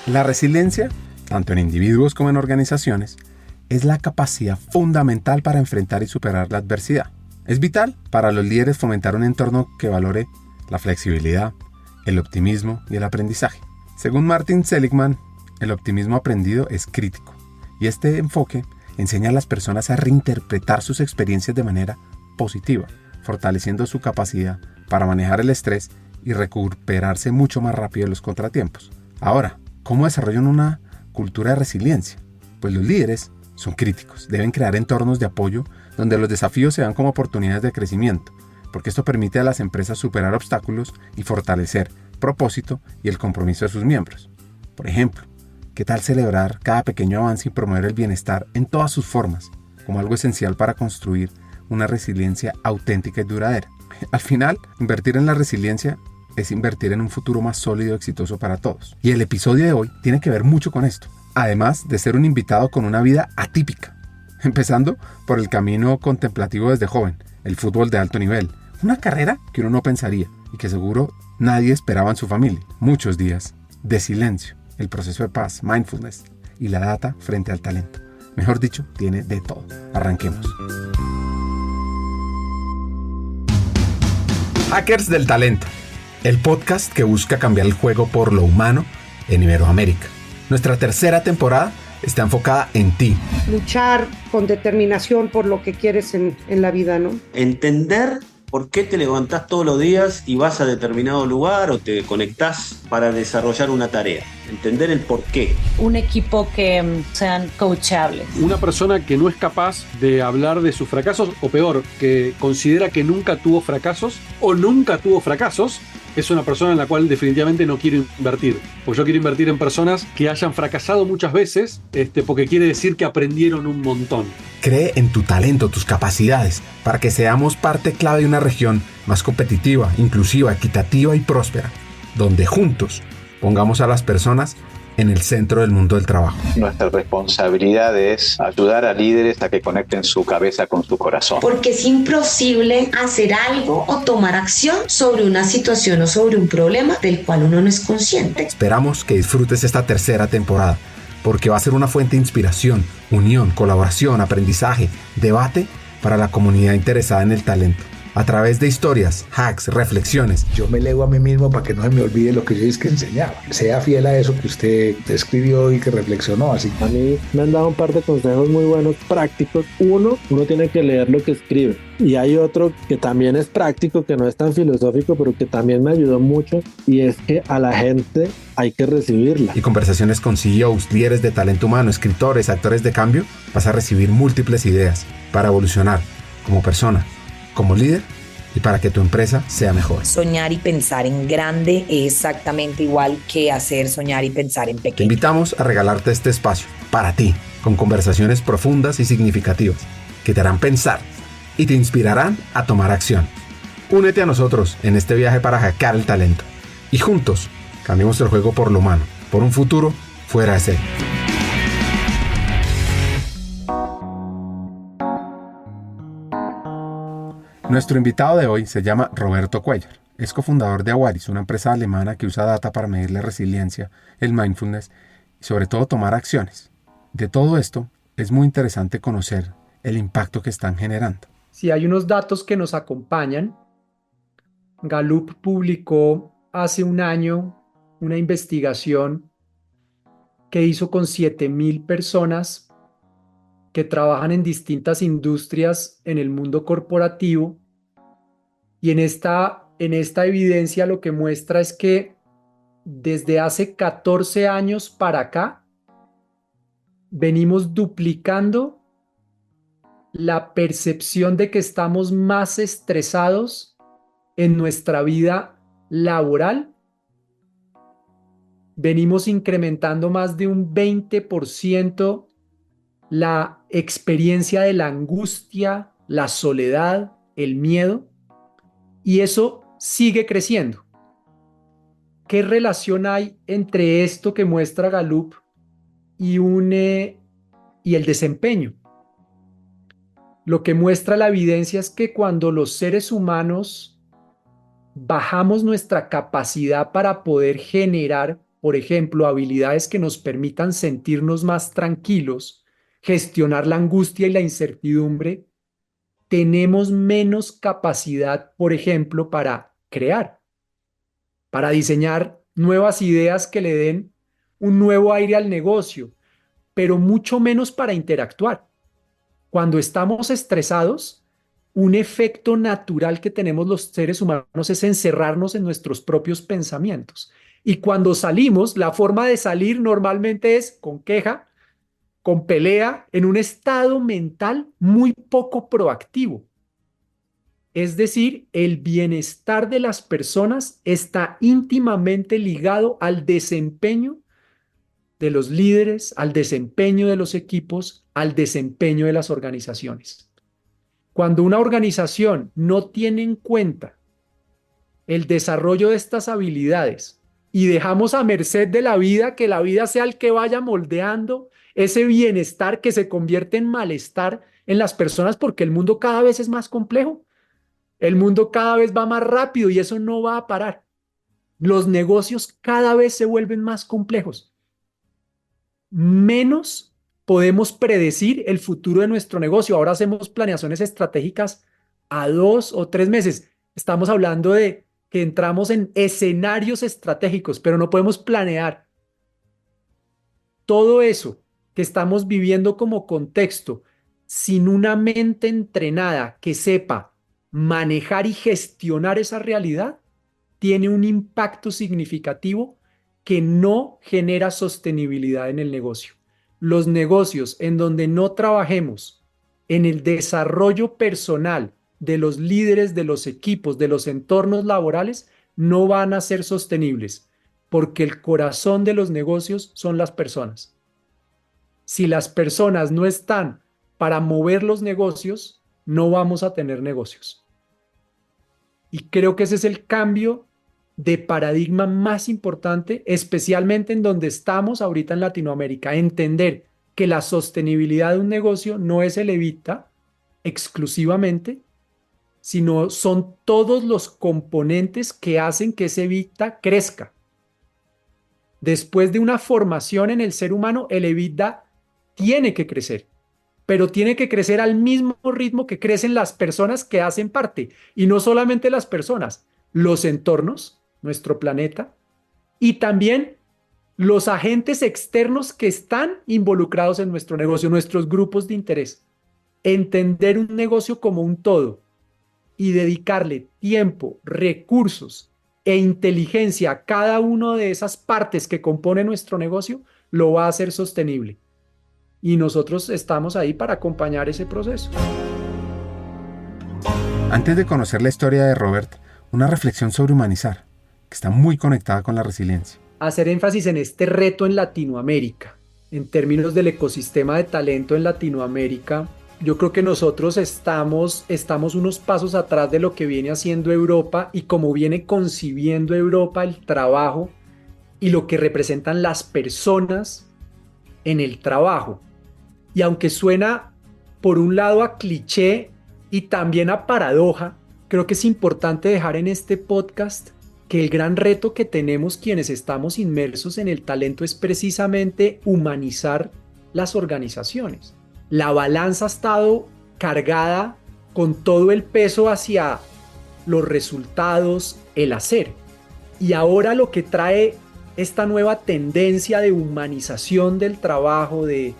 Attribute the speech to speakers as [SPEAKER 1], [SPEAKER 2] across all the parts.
[SPEAKER 1] La resiliencia, tanto en individuos como en organizaciones, es la capacidad fundamental para enfrentar y superar la adversidad. Es vital para los líderes fomentar un entorno que valore la flexibilidad, el optimismo y el aprendizaje. Según Martin Seligman, el optimismo aprendido es crítico, y este enfoque enseña a las personas a reinterpretar sus experiencias de manera positiva, fortaleciendo su capacidad para manejar el estrés y recuperarse mucho más rápido de los contratiempos. Ahora, ¿cómo desarrollan una cultura de resiliencia? Pues los líderes son críticos, deben crear entornos de apoyo donde los desafíos se vean como oportunidades de crecimiento, porque esto permite a las empresas superar obstáculos y fortalecer el propósito y el compromiso de sus miembros. Por ejemplo, ¿qué tal celebrar cada pequeño avance y promover el bienestar en todas sus formas, como algo esencial para construir una resiliencia auténtica y duradera? Al final, invertir en la resiliencia es invertir en un futuro más sólido y exitoso para todos. Y el episodio de hoy tiene que ver mucho con esto, además de ser un invitado con una vida atípica, empezando por el camino contemplativo desde joven, el fútbol de alto nivel, una carrera que uno no pensaría y que seguro nadie esperaba en su familia. Muchos días de silencio, el proceso de paz, mindfulness y la data frente al talento. Mejor dicho, tiene de todo. Arranquemos. Hackers del Talento, el podcast que busca cambiar el juego por lo humano en Iberoamérica. Nuestra tercera temporada está enfocada en ti.
[SPEAKER 2] Luchar con determinación por lo que quieres en la vida, ¿no?
[SPEAKER 3] Entender por qué te levantás todos los días y vas a determinado lugar o te conectás para desarrollar una tarea. Entender el por qué.
[SPEAKER 4] Un equipo que sean coachables.
[SPEAKER 5] Una persona que no es capaz de hablar de sus fracasos, o peor, que considera que nunca tuvo fracasos o nunca tuvo fracasos, es una persona en la cual definitivamente no quiero invertir. Porque yo quiero invertir en personas que hayan fracasado muchas veces, porque quiere decir que aprendieron un montón.
[SPEAKER 1] Cree en tu talento, tus capacidades, para que seamos parte clave de una región más competitiva, inclusiva, equitativa y próspera, donde juntos pongamos a las personas en el centro del mundo del trabajo.
[SPEAKER 6] Nuestra responsabilidad es ayudar a líderes a que conecten su cabeza con su corazón.
[SPEAKER 7] Porque es imposible hacer algo o tomar acción sobre una situación o sobre un problema del cual uno no es consciente.
[SPEAKER 1] Esperamos que disfrutes esta tercera temporada, porque va a ser una fuente de inspiración, unión, colaboración, aprendizaje, debate para la comunidad interesada en el talento. A través de historias, hacks, reflexiones.
[SPEAKER 8] Yo me leo a mí mismo para que no se me olvide lo que yo es que enseñaba. Sea fiel a eso que usted escribió y que reflexionó. Así.
[SPEAKER 9] A mí me han dado un par de consejos muy buenos, prácticos. Uno tiene que leer lo que escribe. Y hay otro que también es práctico, que no es tan filosófico, pero que también me ayudó mucho. Y es que a la gente hay que recibirla.
[SPEAKER 1] Y conversaciones con CEOs, líderes de talento humano, escritores, actores de cambio. Vas a recibir múltiples ideas para evolucionar como persona, como líder y para que tu empresa sea mejor.
[SPEAKER 10] Soñar y pensar en grande es exactamente igual que hacer soñar y pensar en pequeño.
[SPEAKER 1] Te invitamos a regalarte este espacio para ti, con conversaciones profundas y significativas que te harán pensar y te inspirarán a tomar acción. Únete a nosotros en este viaje para hackear el talento y juntos cambiemos el juego por lo humano, por un futuro fuera de serie. Nuestro invitado de hoy se llama Roberto Cuellar. Es cofundador de Awaris, una empresa alemana que usa data para medir la resiliencia, el mindfulness y sobre todo tomar acciones. De todo esto, es muy interesante conocer el impacto que están generando.
[SPEAKER 11] Sí, hay unos datos que nos acompañan. Gallup publicó hace un año una investigación que hizo con 7,000 personas que trabajan en distintas industrias en el mundo corporativo. Y en esta evidencia lo que muestra es que desde hace 14 años para acá venimos duplicando la percepción de que estamos más estresados en nuestra vida laboral. Venimos incrementando más de un 20% la experiencia de la angustia, la soledad, el miedo. Y eso sigue creciendo. ¿Qué relación hay entre esto que muestra Gallup y el desempeño? Lo que muestra la evidencia es que cuando los seres humanos bajamos nuestra capacidad para poder generar por ejemplo, habilidades que nos permitan sentirnos más tranquilos, gestionar la angustia y la incertidumbre, tenemos menos capacidad, por ejemplo, para crear, para diseñar nuevas ideas que le den un nuevo aire al negocio, pero mucho menos para interactuar. Cuando estamos estresados, un efecto natural que tenemos los seres humanos es encerrarnos en nuestros propios pensamientos. Y cuando salimos, la forma de salir normalmente es con queja, con pelea, en un estado mental muy poco proactivo. Es decir, el bienestar de las personas está íntimamente ligado al desempeño de los líderes, al desempeño de los equipos, al desempeño de las organizaciones. Cuando una organización no tiene en cuenta el desarrollo de estas habilidades y dejamos a merced de la vida, que la vida sea el que vaya moldeando ese bienestar que se convierte en malestar en las personas, porque el mundo cada vez es más complejo, el mundo cada vez va más rápido y eso no va a parar. Los negocios cada vez se vuelven más complejos. Menos podemos predecir el futuro de nuestro negocio. Ahora hacemos planeaciones estratégicas a 2 o 3 meses. Estamos hablando de que entramos en escenarios estratégicos, pero no podemos planear. Todo eso que estamos viviendo como contexto, sin una mente entrenada que sepa manejar y gestionar esa realidad, tiene un impacto significativo que no genera sostenibilidad en el negocio. Los negocios en donde no trabajemos en el desarrollo personal de los líderes, de los equipos, de los entornos laborales, no van a ser sostenibles, porque el corazón de los negocios son las personas. Si las personas no están para mover los negocios, no vamos a tener negocios. Y creo que ese es el cambio de paradigma más importante, especialmente en donde estamos ahorita en Latinoamérica. Entender que la sostenibilidad de un negocio no es el EBITDA exclusivamente, sino son todos los componentes que hacen que ese EBITDA crezca. Después de una formación en el ser humano, el EBITDA tiene que crecer, pero tiene que crecer al mismo ritmo que crecen las personas que hacen parte, y no solamente las personas, los entornos, nuestro planeta, y también los agentes externos que están involucrados en nuestro negocio, nuestros grupos de interés. Entender un negocio como un todo y dedicarle tiempo, recursos e inteligencia a cada una de esas partes que componen nuestro negocio, lo va a hacer sostenible. Y nosotros estamos ahí para acompañar ese proceso.
[SPEAKER 1] Antes de conocer la historia de Robert, una reflexión sobre humanizar, que está muy conectada con la resiliencia.
[SPEAKER 11] Hacer énfasis en este reto en Latinoamérica, en términos del ecosistema de talento en Latinoamérica. Yo creo que nosotros estamos unos pasos atrás de lo que viene haciendo Europa y cómo viene concibiendo Europa el trabajo y lo que representan las personas en el trabajo. Y aunque suena por un lado a cliché y también a paradoja, creo que es importante dejar en este podcast que el gran reto que tenemos quienes estamos inmersos en el talento es precisamente humanizar las organizaciones. La balanza ha estado cargada con todo el peso hacia los resultados, el hacer. Y ahora lo que trae esta nueva tendencia de humanización del trabajo, de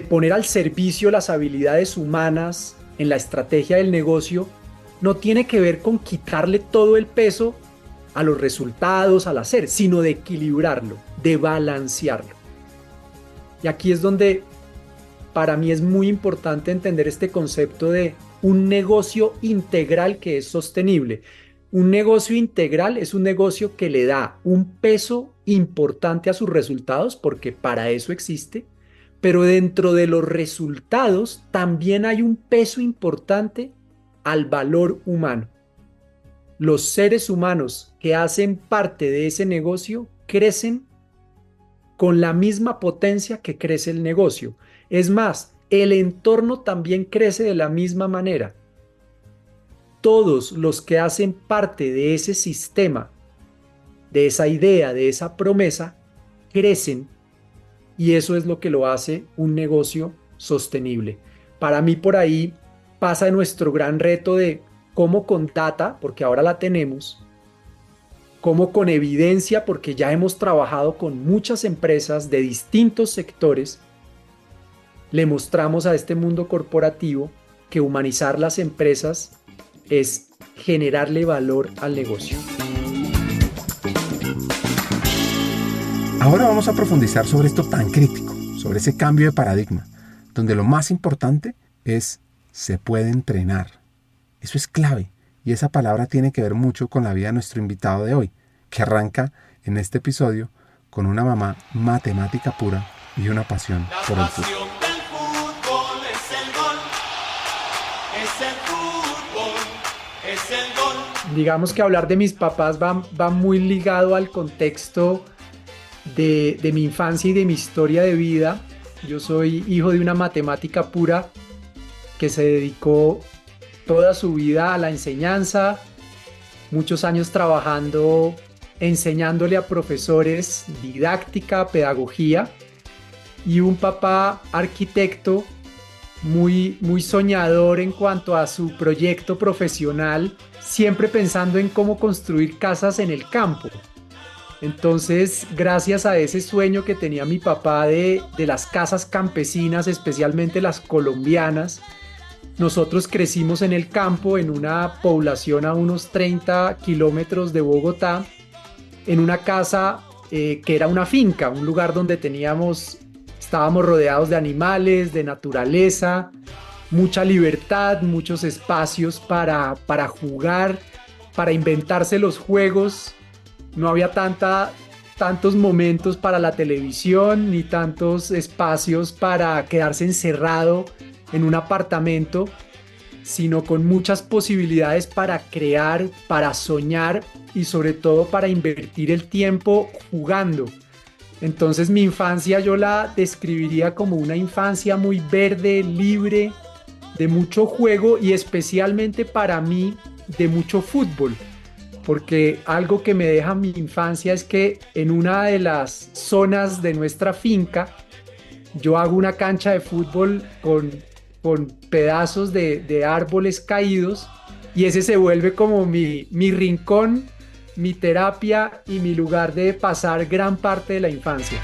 [SPEAKER 11] poner al servicio las habilidades humanas en la estrategia del negocio, no tiene que ver con quitarle todo el peso a los resultados, al hacer, sino de equilibrarlo, de balancearlo. Y aquí es donde para mí es muy importante entender este concepto de un negocio integral que es sostenible. Un negocio integral es un negocio que le da un peso importante a sus resultados, porque para eso existe, pero dentro de los resultados también hay un peso importante al valor humano. Los seres humanos que hacen parte de ese negocio crecen con la misma potencia que crece el negocio. Es más, el entorno también crece de la misma manera. Todos los que hacen parte de ese sistema, de esa idea, de esa promesa, crecen y eso es lo que lo hace un negocio sostenible. Para mí por ahí pasa nuestro gran reto de cómo con data, porque ahora la tenemos, cómo con evidencia, porque ya hemos trabajado con muchas empresas de distintos sectores, le mostramos a este mundo corporativo que humanizar las empresas es generarle valor al negocio.
[SPEAKER 1] Ahora vamos a profundizar sobre esto tan crítico, sobre ese cambio de paradigma, donde lo más importante es se puede entrenar. Eso es clave y esa palabra tiene que ver mucho con la vida de nuestro invitado de hoy, que arranca en este episodio con una mamá matemática pura y una pasión por el fútbol.
[SPEAKER 11] Digamos que hablar de mis papás va muy ligado al contexto de mi infancia y de mi historia de vida. Yo soy hijo de una matemática pura que se dedicó toda su vida a la enseñanza, muchos años trabajando, enseñándole a profesores didáctica, pedagogía, y un papá arquitecto muy soñador en cuanto a su proyecto profesional, siempre pensando en cómo construir casas en el campo. Entonces, gracias a ese sueño que tenía mi papá de las casas campesinas, especialmente las colombianas, nosotros crecimos en el campo, en una población a unos 30 kilómetros de Bogotá, en una casa que era una finca, un lugar donde estábamos rodeados de animales, de naturaleza, mucha libertad, muchos espacios para jugar, para inventarse los juegos. No había tantos momentos para la televisión, ni tantos espacios para quedarse encerrado en un apartamento, sino con muchas posibilidades para crear, para soñar y sobre todo para invertir el tiempo jugando. Entonces mi infancia yo la describiría como una infancia muy verde, libre, de mucho juego y especialmente para mí de mucho fútbol. Porque algo que me deja mi infancia es que en una de las zonas de nuestra finca yo hago una cancha de fútbol con pedazos de árboles caídos y ese se vuelve como mi rincón, mi terapia y mi lugar de pasar gran parte de la infancia.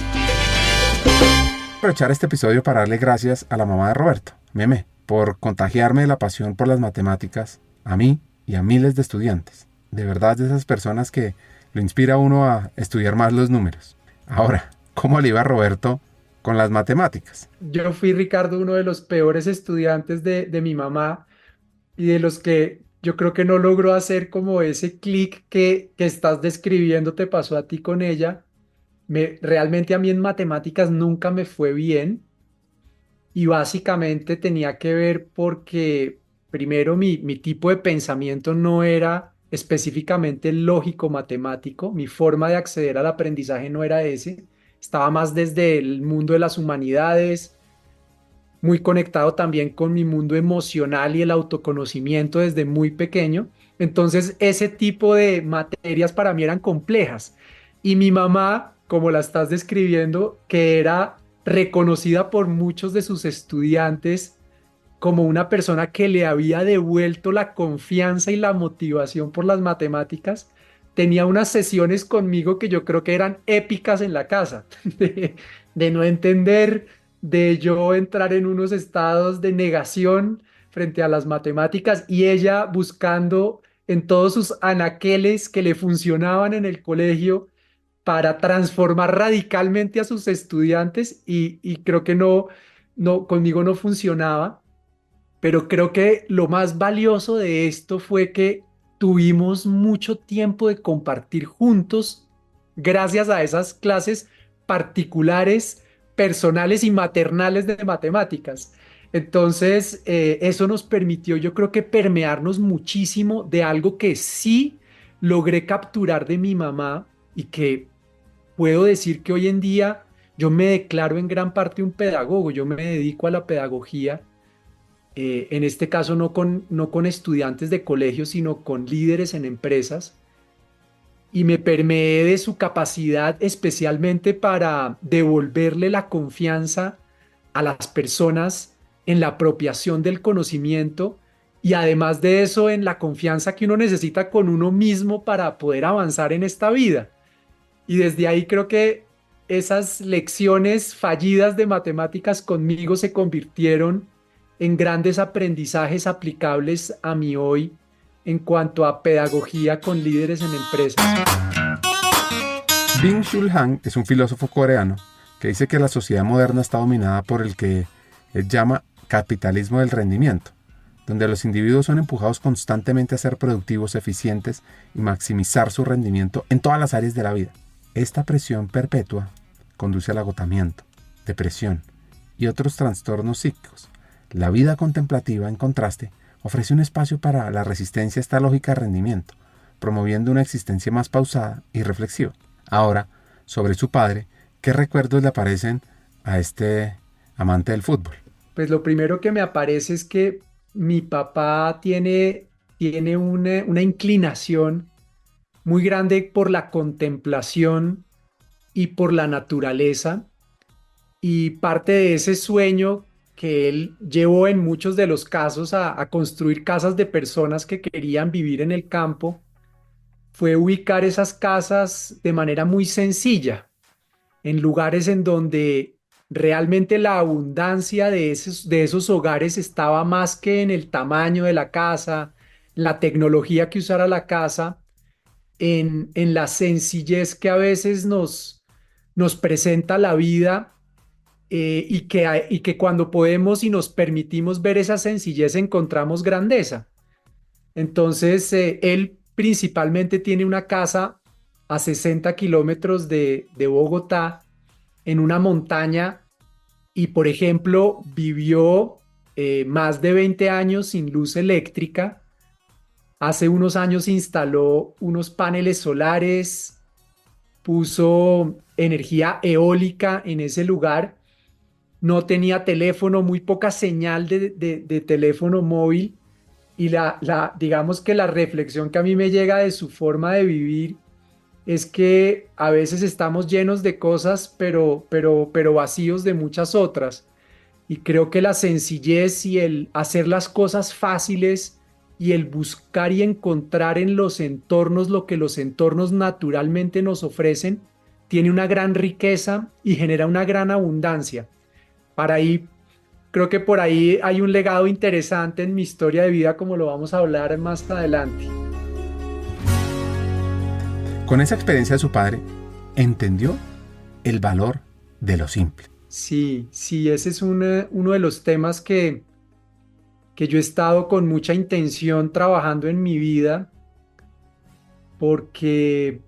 [SPEAKER 1] Aprovechar este episodio para darle gracias a la mamá de Roberto, Meme, por contagiarme de la pasión por las matemáticas, a mí y a miles de estudiantes. De verdad, de esas personas que lo inspira a uno a estudiar más los números. Ahora, ¿cómo le iba a Roberto con las matemáticas?
[SPEAKER 11] Yo fui, Ricardo, uno de los peores estudiantes de mi mamá y de los que yo creo que no logró hacer como ese clic que estás describiendo te pasó a ti con ella. Realmente a mí en matemáticas nunca me fue bien y básicamente tenía que ver porque primero mi tipo de pensamiento no era específicamente lógico matemático, mi forma de acceder al aprendizaje no era ese, estaba más desde el mundo de las humanidades, muy conectado también con mi mundo emocional y el autoconocimiento desde muy pequeño. Entonces ese tipo de materias para mí eran complejas y mi mamá, como la estás describiendo, que era reconocida por muchos de sus estudiantes como una persona que le había devuelto la confianza y la motivación por las matemáticas, tenía unas sesiones conmigo que yo creo que eran épicas en la casa, de no entender, de yo entrar en unos estados de negación frente a las matemáticas y ella buscando en todos sus anaqueles que le funcionaban en el colegio para transformar radicalmente a sus estudiantes y creo que conmigo no funcionaba. Pero creo que lo más valioso de esto fue que tuvimos mucho tiempo de compartir juntos gracias a esas clases particulares, personales y maternales de matemáticas. Entonces, eso nos permitió, yo creo que permearnos muchísimo de algo que sí logré capturar de mi mamá y que puedo decir que hoy en día yo me declaro en gran parte un pedagogo, yo me dedico a la pedagogía. En este caso no con estudiantes de colegio, sino con líderes en empresas. y me permeé de su capacidad especialmente para devolverle la confianza a las personas en la apropiación del conocimiento y además de eso en la confianza que uno necesita con uno mismo para poder avanzar en esta vida. Y desde ahí creo que esas lecciones fallidas de matemáticas conmigo se convirtieron en grandes aprendizajes aplicables a mí hoy en cuanto a pedagogía con líderes en empresas.
[SPEAKER 1] Byung-Chul Han es un filósofo coreano que dice que la sociedad moderna está dominada por el que él llama capitalismo del rendimiento, donde los individuos son empujados constantemente a ser productivos, eficientes y maximizar su rendimiento en todas las áreas de la vida. Esta presión perpetua conduce al agotamiento, depresión y otros trastornos psíquicos. La vida contemplativa, en contraste, ofrece un espacio para la resistencia a esta lógica de rendimiento, promoviendo una existencia más pausada y reflexiva. Ahora, sobre su padre, ¿qué recuerdos le aparecen a este amante del fútbol?
[SPEAKER 11] Pues lo primero que me aparece es que mi papá tiene una inclinación muy grande por la contemplación y por la naturaleza, y parte de ese sueño que él llevó en muchos de los casos a construir casas de personas que querían vivir en el campo, fue ubicar esas casas de manera muy sencilla, en lugares en donde realmente la abundancia de esos hogares estaba más que en el tamaño de la casa, la tecnología que usara la casa, en la sencillez que a veces nos presenta la vida. Y que cuando podemos y nos permitimos ver esa sencillez encontramos grandeza. Entonces él principalmente tiene una casa a 60 kilómetros de Bogotá, en una montaña, y por ejemplo vivió más de 20 años sin luz eléctrica. Hace unos años instaló unos paneles solares, puso energía eólica en ese lugar. No tenía teléfono, muy poca señal de teléfono móvil, y digamos que la reflexión que a mí me llega de su forma de vivir es que a veces estamos llenos de cosas, pero vacíos de muchas otras. Y creo que la sencillez y el hacer las cosas fáciles y el buscar y encontrar en los entornos lo que los entornos naturalmente nos ofrecen tiene una gran riqueza y genera una gran abundancia. Creo que por ahí hay un legado interesante en mi historia de vida, como lo vamos a hablar más adelante.
[SPEAKER 1] Con esa experiencia de su padre, entendió el valor de lo simple.
[SPEAKER 11] Sí, ese es uno de los temas que yo he estado con mucha intención trabajando en mi vida, porque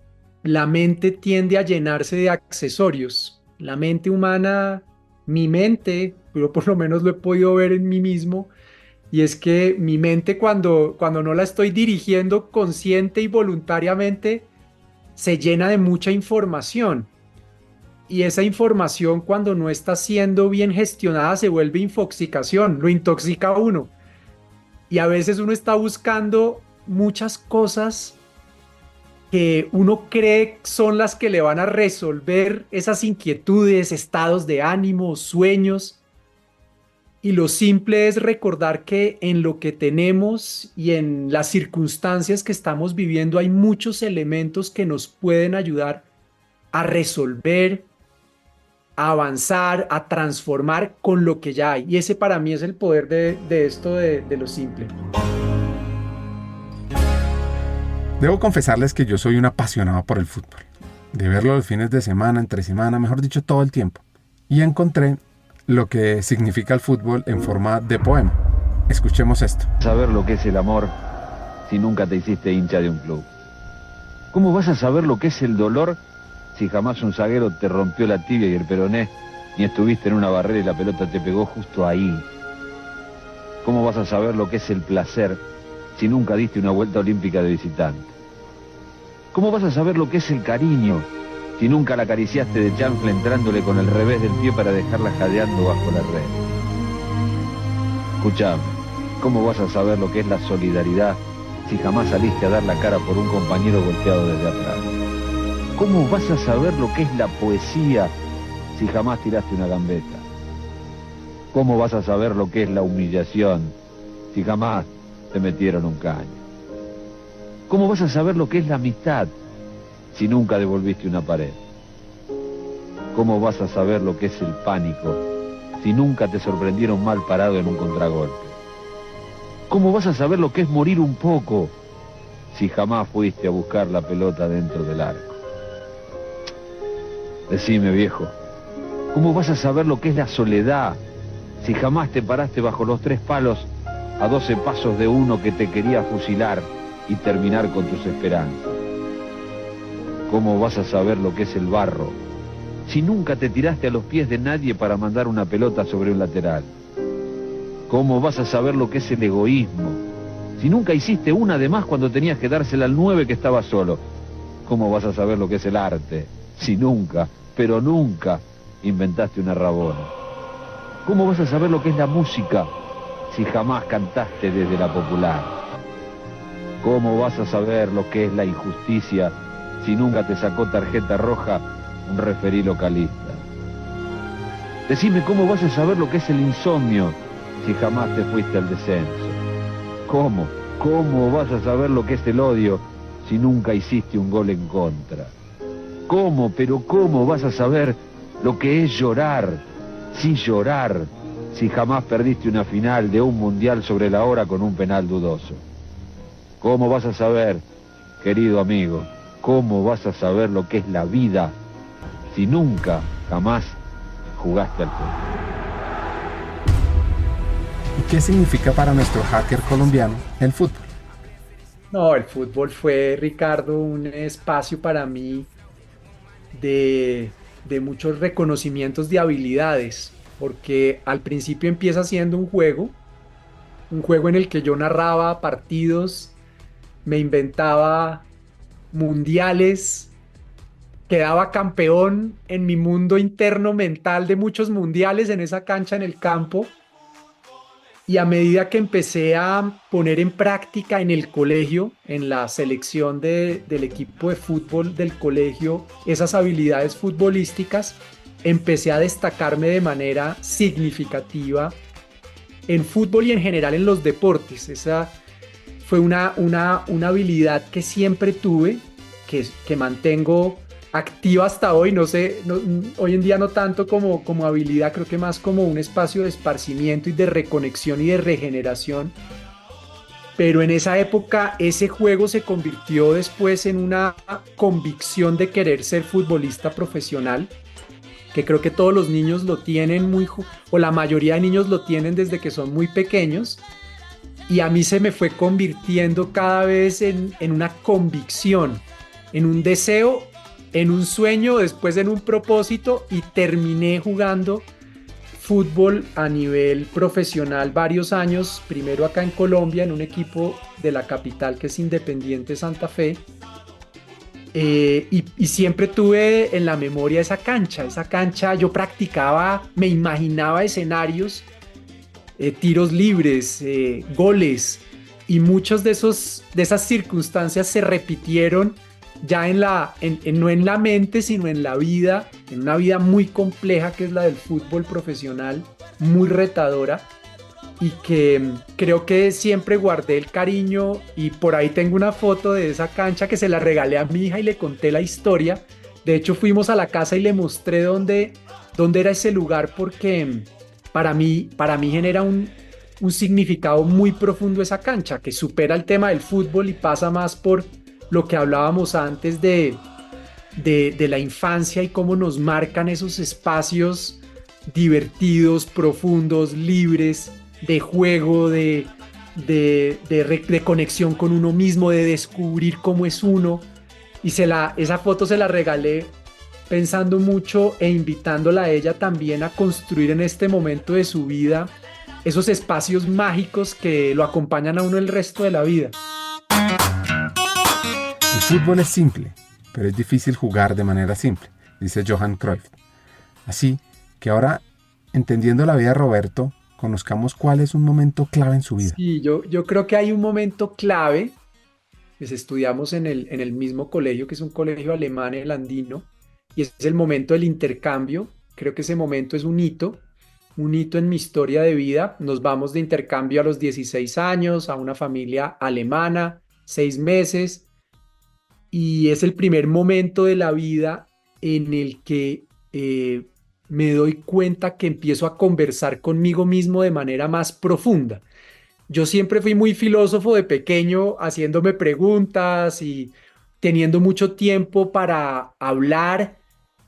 [SPEAKER 11] la mente tiende a llenarse de accesorios. La mente humana, mi mente, yo por lo menos lo he podido ver en mí mismo, y es que mi mente cuando no la estoy dirigiendo consciente y voluntariamente, se llena de mucha información, y esa información cuando no está siendo bien gestionada se vuelve infoxicación, lo intoxica a uno, y a veces uno está buscando muchas cosas que uno cree son las que le van a resolver esas inquietudes, estados de ánimo, sueños. Y lo simple es recordar que en lo que tenemos y en las circunstancias que estamos viviendo hay muchos elementos que nos pueden ayudar a resolver, a avanzar, a transformar con lo que ya hay. Y ese para mí es el poder de esto de lo simple.
[SPEAKER 1] Debo confesarles que yo soy un apasionado por el fútbol, de verlo los fines de semana, entre semana, mejor dicho, todo el tiempo. Y encontré lo que significa el fútbol en forma de poema. Escuchemos esto.
[SPEAKER 12] Saber lo que es el amor si nunca te hiciste hincha de un club. ¿Cómo vas a saber lo que es el dolor si jamás un zaguero te rompió la tibia y el peroné, ni estuviste en una barrera y la pelota te pegó justo ahí? ¿Cómo vas a saber lo que es el placer si nunca diste una vuelta olímpica de visitante? ¿Cómo vas a saber lo que es el cariño si nunca la acariciaste de chanfle entrándole con el revés del pie para dejarla jadeando bajo la red? Escuchame, ¿cómo vas a saber lo que es la solidaridad si jamás saliste a dar la cara por un compañero golpeado desde atrás? ¿Cómo vas a saber lo que es la poesía si jamás tiraste una gambeta? ¿Cómo vas a saber lo que es la humillación si jamás te metieron un caño? ¿Cómo vas a saber lo que es la amistad si nunca devolviste una pared? ¿Cómo vas a saber lo que es el pánico si nunca te sorprendieron mal parado en un contragolpe? ¿Cómo vas a saber lo que es morir un poco si jamás fuiste a buscar la pelota dentro del arco? Decime, viejo, ¿cómo vas a saber lo que es la soledad si jamás te paraste bajo los 3 palos a 12 pasos de uno que te quería fusilar y terminar con tus esperanzas? ¿Cómo vas a saber lo que es el barro si nunca te tiraste a los pies de nadie para mandar una pelota sobre un lateral? ¿Cómo vas a saber lo que es el egoísmo si nunca hiciste una de más cuando tenías que dársela al 9 que estaba solo? ¿Cómo vas a saber lo que es el arte si nunca, pero nunca, inventaste una rabona? ¿Cómo vas a saber lo que es la música si jamás cantaste desde la popular? ¿Cómo vas a saber lo que es la injusticia si nunca te sacó tarjeta roja un referí localista? Decime, ¿cómo vas a saber lo que es el insomnio si jamás te fuiste al descenso? ¿Cómo vas a saber lo que es el odio si nunca hiciste un gol en contra? ¿Cómo vas a saber lo que es llorar si jamás perdiste una final de un mundial sobre la hora con un penal dudoso? ¿Cómo vas a saber, querido amigo, cómo vas a saber lo que es la vida si nunca, jamás jugaste al fútbol?
[SPEAKER 1] ¿Y qué significa para nuestro hacker colombiano el fútbol?
[SPEAKER 11] No, el fútbol fue, Ricardo, un espacio para mí de muchos reconocimientos de habilidades, porque al principio empieza siendo un juego en el que yo narraba partidos, me inventaba mundiales, quedaba campeón en mi mundo interno mental de muchos mundiales en esa cancha, en el campo. Y a medida que empecé a poner en práctica en el colegio, en la selección del equipo de fútbol del colegio, esas habilidades futbolísticas, empecé a destacarme de manera significativa en fútbol y en general en los deportes. Esa fue una habilidad que siempre tuve, que mantengo activa hasta hoy. No sé, hoy en día no tanto como habilidad, creo que más como un espacio de esparcimiento y de reconexión y de regeneración. Pero en esa época ese juego se convirtió después en una convicción de querer ser futbolista profesional, que creo que todos los niños lo tienen o la mayoría de niños lo tienen desde que son muy pequeños. Y a mí se me fue convirtiendo cada vez en una convicción, en un deseo, en un sueño, después en un propósito, y terminé jugando fútbol a nivel profesional varios años, primero acá en Colombia en un equipo de la capital que es Independiente Santa Fe, y siempre tuve en la memoria esa cancha yo practicaba, me imaginaba escenarios, tiros libres, goles, y muchas de esas circunstancias se repitieron ya no en la mente, sino en la vida, en una vida muy compleja que es la del fútbol profesional, muy retadora, y que creo que siempre guardé el cariño, y por ahí tengo una foto de esa cancha que se la regalé a mi hija y le conté la historia. De hecho, fuimos a la casa y le mostré dónde era ese lugar, porque para mí genera un significado muy profundo esa cancha, que supera el tema del fútbol y pasa más por lo que hablábamos antes de la infancia y cómo nos marcan esos espacios divertidos, profundos, libres, de juego, de conexión con uno mismo, de descubrir cómo es uno. Y esa foto se la regalé pensando mucho e invitándola a ella también a construir en este momento de su vida esos espacios mágicos que lo acompañan a uno el resto de la vida.
[SPEAKER 1] El fútbol es simple, pero es difícil jugar de manera simple, dice Johan Cruyff. Así que ahora, entendiendo la vida de Roberto, conozcamos cuál es un momento clave en su vida.
[SPEAKER 11] Sí, yo creo que hay un momento clave Pues estudiamos en el mismo colegio, que es un colegio alemán, el andino, y es el momento del intercambio. Creo que ese momento es un hito en mi historia de vida. Nos vamos de intercambio a los 16 años a una familia alemana, 6 meses, y es el primer momento de la vida en el que me doy cuenta que empiezo a conversar conmigo mismo de manera más profunda. Yo siempre fui muy filósofo de pequeño, haciéndome preguntas y teniendo mucho tiempo para hablar,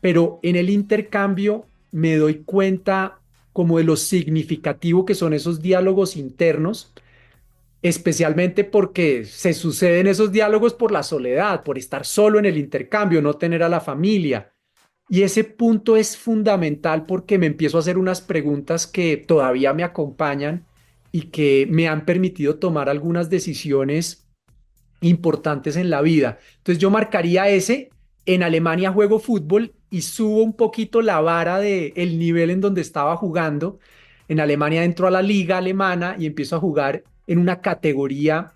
[SPEAKER 11] pero en el intercambio me doy cuenta como de lo significativo que son esos diálogos internos, especialmente porque se suceden esos diálogos por la soledad, por estar solo en el intercambio, no tener a la familia. Y ese punto es fundamental porque me empiezo a hacer unas preguntas que todavía me acompañan y que me han permitido tomar algunas decisiones importantes en la vida. Entonces yo marcaría ese. En Alemania juego fútbol y subo un poquito la vara del nivel en donde estaba jugando. En Alemania entro a la liga alemana y empiezo a jugar en una categoría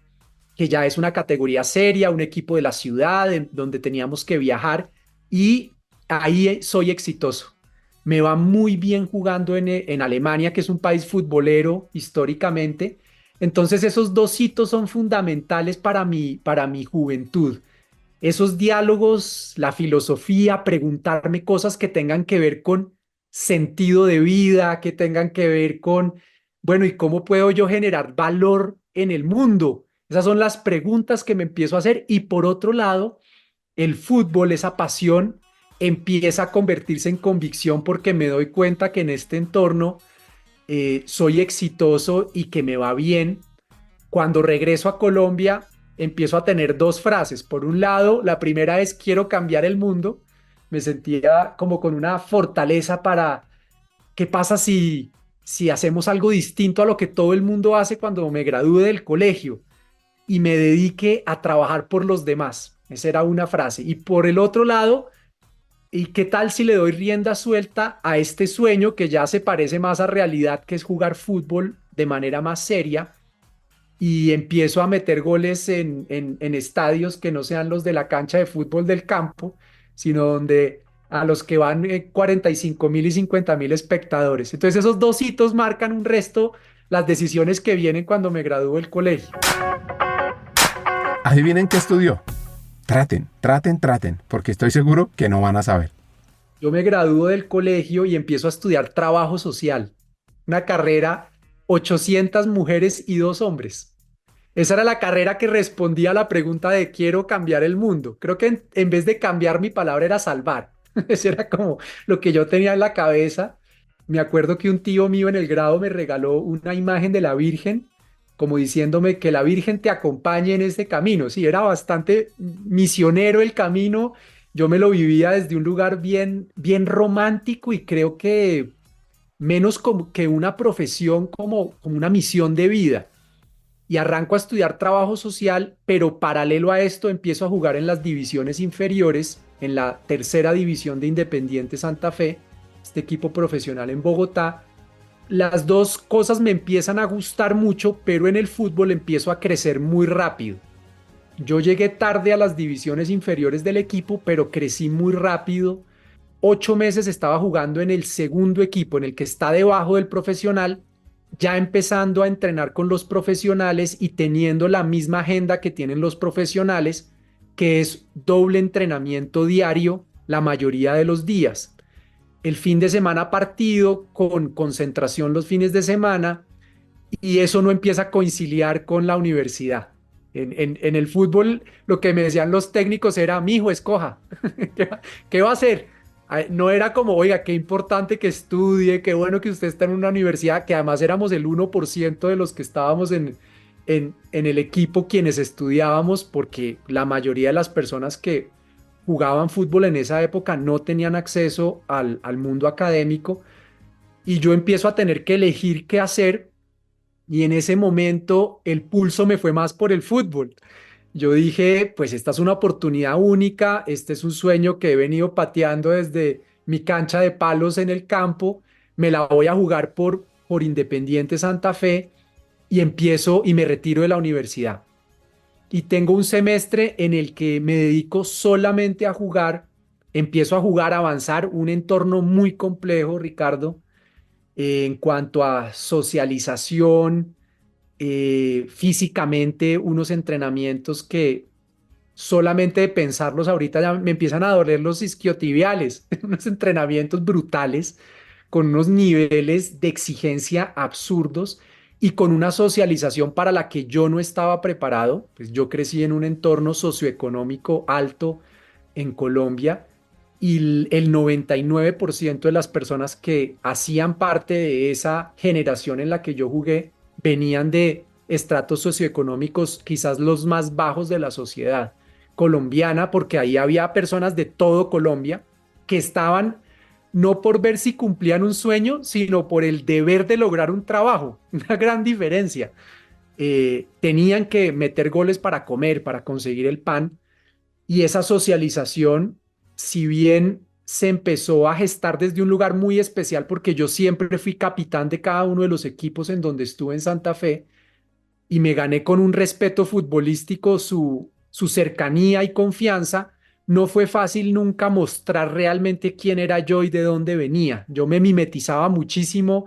[SPEAKER 11] que ya es una categoría seria, un equipo de la ciudad donde teníamos que viajar, y ahí soy exitoso. Me va muy bien jugando en Alemania, que es un país futbolero históricamente. Entonces esos dos hitos son fundamentales para mi juventud. Esos diálogos, la filosofía, preguntarme cosas que tengan que ver con sentido de vida, que tengan que ver con, bueno, ¿y cómo puedo yo generar valor en el mundo? Esas son las preguntas que me empiezo a hacer. Y por otro lado, el fútbol, esa pasión, empieza a convertirse en convicción porque me doy cuenta que en este entorno soy exitoso y que me va bien. Cuando regreso a Colombia, empiezo a tener dos frases. Por un lado, la primera es quiero cambiar el mundo. Me sentía como con una fortaleza para qué pasa si hacemos algo distinto a lo que todo el mundo hace cuando me gradúe del colegio y me dedique a trabajar por los demás. Esa era una frase. Y por el otro lado, ¿y qué tal si le doy rienda suelta a este sueño que ya se parece más a realidad, que es jugar fútbol de manera más seria? Y empiezo a meter goles en estadios que no sean los de la cancha de fútbol del campo, sino donde a los que van 45.000 y 50.000 espectadores. Entonces esos dos hitos marcan un resto las decisiones que vienen cuando me gradúo del colegio.
[SPEAKER 1] Adivinen qué estudió. Traten, porque estoy seguro que no van a saber.
[SPEAKER 11] Yo me gradúo del colegio y empiezo a estudiar trabajo social, una carrera 800 mujeres y 2 hombres. Esa era la carrera que respondía a la pregunta de quiero cambiar el mundo. Creo que en vez de cambiar, mi palabra era salvar. Eso era como lo que yo tenía en la cabeza. Me acuerdo que un tío mío en el grado me regaló una imagen de la Virgen, como diciéndome que la Virgen te acompañe en este camino. Sí, era bastante misionero el camino. Yo me lo vivía desde un lugar bien, bien romántico y creo que menos como que una profesión, como una misión de vida. Y arranco a estudiar trabajo social, pero paralelo a esto empiezo a jugar en las divisiones inferiores, en la tercera división de Independiente Santa Fe, este equipo profesional en Bogotá. Las dos cosas me empiezan a gustar mucho, pero en el fútbol empiezo a crecer muy rápido. Yo llegué tarde a las divisiones inferiores del equipo, pero crecí muy rápido. 8 meses estaba jugando en el segundo equipo, en el que está debajo del profesional, ya empezando a entrenar con los profesionales y teniendo la misma agenda que tienen los profesionales, que es doble entrenamiento diario la mayoría de los días. El fin de semana partido, con concentración los fines de semana, y eso no empieza a conciliar con la universidad. En el fútbol lo que me decían los técnicos era, mijo, escoja, ¿qué va a hacer? No era como, oiga, qué importante que estudie, qué bueno que usted está en una universidad, que además éramos el 1% de los que estábamos en el equipo quienes estudiábamos, porque la mayoría de las personas que jugaban fútbol en esa época no tenían acceso al mundo académico, y yo empiezo a tener que elegir qué hacer, y en ese momento el pulso me fue más por el fútbol. Yo dije, pues esta es una oportunidad única, este es un sueño que he venido pateando desde mi cancha de palos en el campo, me la voy a jugar por Independiente Santa Fe, y empiezo y me retiro de la universidad. y tengo un semestre en el que me dedico solamente a jugar, empiezo a jugar, a avanzar, un entorno muy complejo, Ricardo, en cuanto a socialización, físicamente, unos entrenamientos que solamente de pensarlos ahorita ya me empiezan a doler los isquiotibiales, unos entrenamientos brutales, con unos niveles de exigencia absurdos y con una socialización para la que yo no estaba preparado. Pues yo crecí en un entorno socioeconómico alto en Colombia y el 99% de las personas que hacían parte de esa generación en la que yo jugué venían de estratos socioeconómicos quizás los más bajos de la sociedad colombiana, porque ahí había personas de todo Colombia que estaban no por ver si cumplían un sueño, sino por el deber de lograr un trabajo. Una gran diferencia. Tenían que meter goles para comer, para conseguir el pan, y esa socialización, si bien se empezó a gestar desde un lugar muy especial, porque yo siempre fui capitán de cada uno de los equipos en donde estuve en Santa Fe, y me gané con un respeto futbolístico su cercanía y confianza. No fue fácil nunca mostrar realmente quién era yo y de dónde venía. Yo me mimetizaba muchísimo,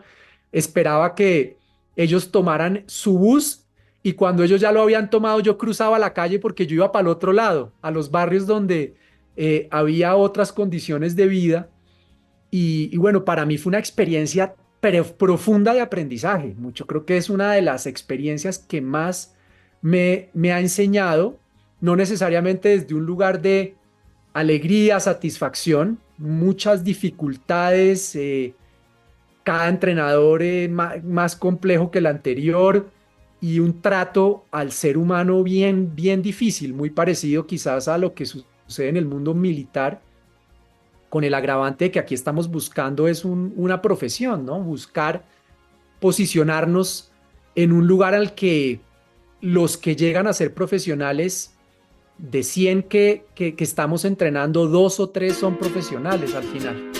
[SPEAKER 11] esperaba que ellos tomaran su bus y cuando ellos ya lo habían tomado yo cruzaba la calle porque yo iba para el otro lado, a los barrios donde había otras condiciones de vida. Y bueno, para mí fue una experiencia profunda de aprendizaje. Mucho creo que es una de las experiencias que más me ha enseñado, no necesariamente desde un lugar de alegría, satisfacción, muchas dificultades, cada entrenador más complejo que el anterior y un trato al ser humano bien, bien difícil, muy parecido quizás a lo que sucede en el mundo militar, con el agravante de que aquí estamos buscando es una profesión, ¿no? Buscar posicionarnos en un lugar al que los que llegan a ser profesionales, de 100 que estamos entrenando, 2 o 3 son profesionales al final.